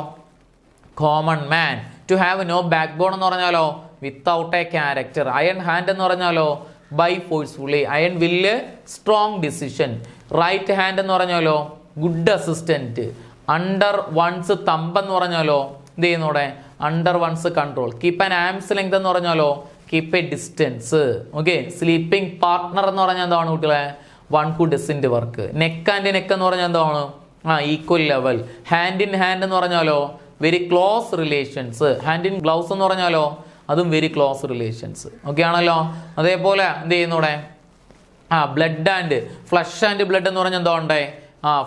common man. To have no backbone എന്ന് പറഞ്ഞാലോ without a character. Iron hand എന്ന് പറഞ്ഞാലോ by forcefully. Iron will, strong decision. Right hand എന്ന് പറഞ്ഞാലോ good assistant. Under one's thumb എന്ന് പറഞ്ഞാലോ എന്ത് ചെയ്യുന്നൂടെ? Under one's control. Keep an arm's length എന്ന് പറഞ്ഞാലോ keep a distance. Okay, sleeping partner എന്ന് പറഞ്ഞാൽ എന്താണ് കുട്ടികളെ? One who doesn't work. Neck and neck എന്ന് പറഞ്ഞാൽ എന്താണ്? Equal level. Hand in hand എന്ന് പറഞ്ഞാലോ very close relations. Hand in gloves എന്ന് പറഞ്ഞാലോ അതും വെരി ക്ലോസ് റിലേഷൻസ്. ഓക്കെ ആണല്ലോ. അതേപോലെ എന്ത് ചെയ്യുന്നൂടെ? Blood and flesh and blood എന്ന് പറഞ്ഞാൽ എന്താ ഉണ്ടേ?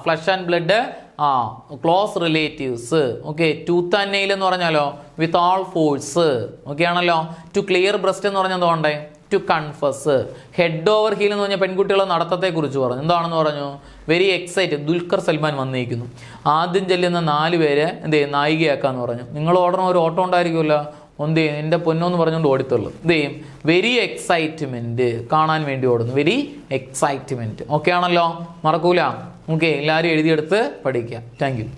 Flesh and blood close relatives. Okay, tooth and nail എന്ന് പറഞ്ഞാലോ വിത്ത് ആൾ ഫോഴ്സ്. ഓക്കെ ആണല്ലോ. ടു ക്ലിയർ ബ്രസ്റ്റ് എന്ന് പറഞ്ഞാൽ എന്താ ഉണ്ടേ? To confess. Head over heel എന്ന് പറഞ്ഞാൽ പെൺകുട്ടികളെ നടത്തത്തെക്കുറിച്ച് പറഞ്ഞു. എന്താണെന്ന് പറഞ്ഞു? Very excited. ദുൽഖർ സൽമാൻ വന്നിരിക്കുന്നു. ആദ്യം ചെല്ലുന്ന 4 പേരെ എന്ത് ചെയ്യും? നായികയാക്കാന്ന് പറഞ്ഞു. നിങ്ങൾ ഓടണം, ഒരു ഓട്ടം ഉണ്ടായിരിക്കുമല്ലോ, എന്ത് ചെയ്യും? എൻ്റെ പൊന്നോന്ന് പറഞ്ഞുകൊണ്ട് ഓടിത്തുള്ളൂ. എന്ത് ചെയ്യും? വെരി എക്സൈറ്റ്മെൻറ്റ്, കാണാൻ വേണ്ടി ഓടുന്നു. Very excitement. ഓക്കെ ആണല്ലോ, മറക്കൂല. ഓക്കെ, എല്ലാവരും എഴുതിയെടുത്ത് പഠിക്കുക. Thank you.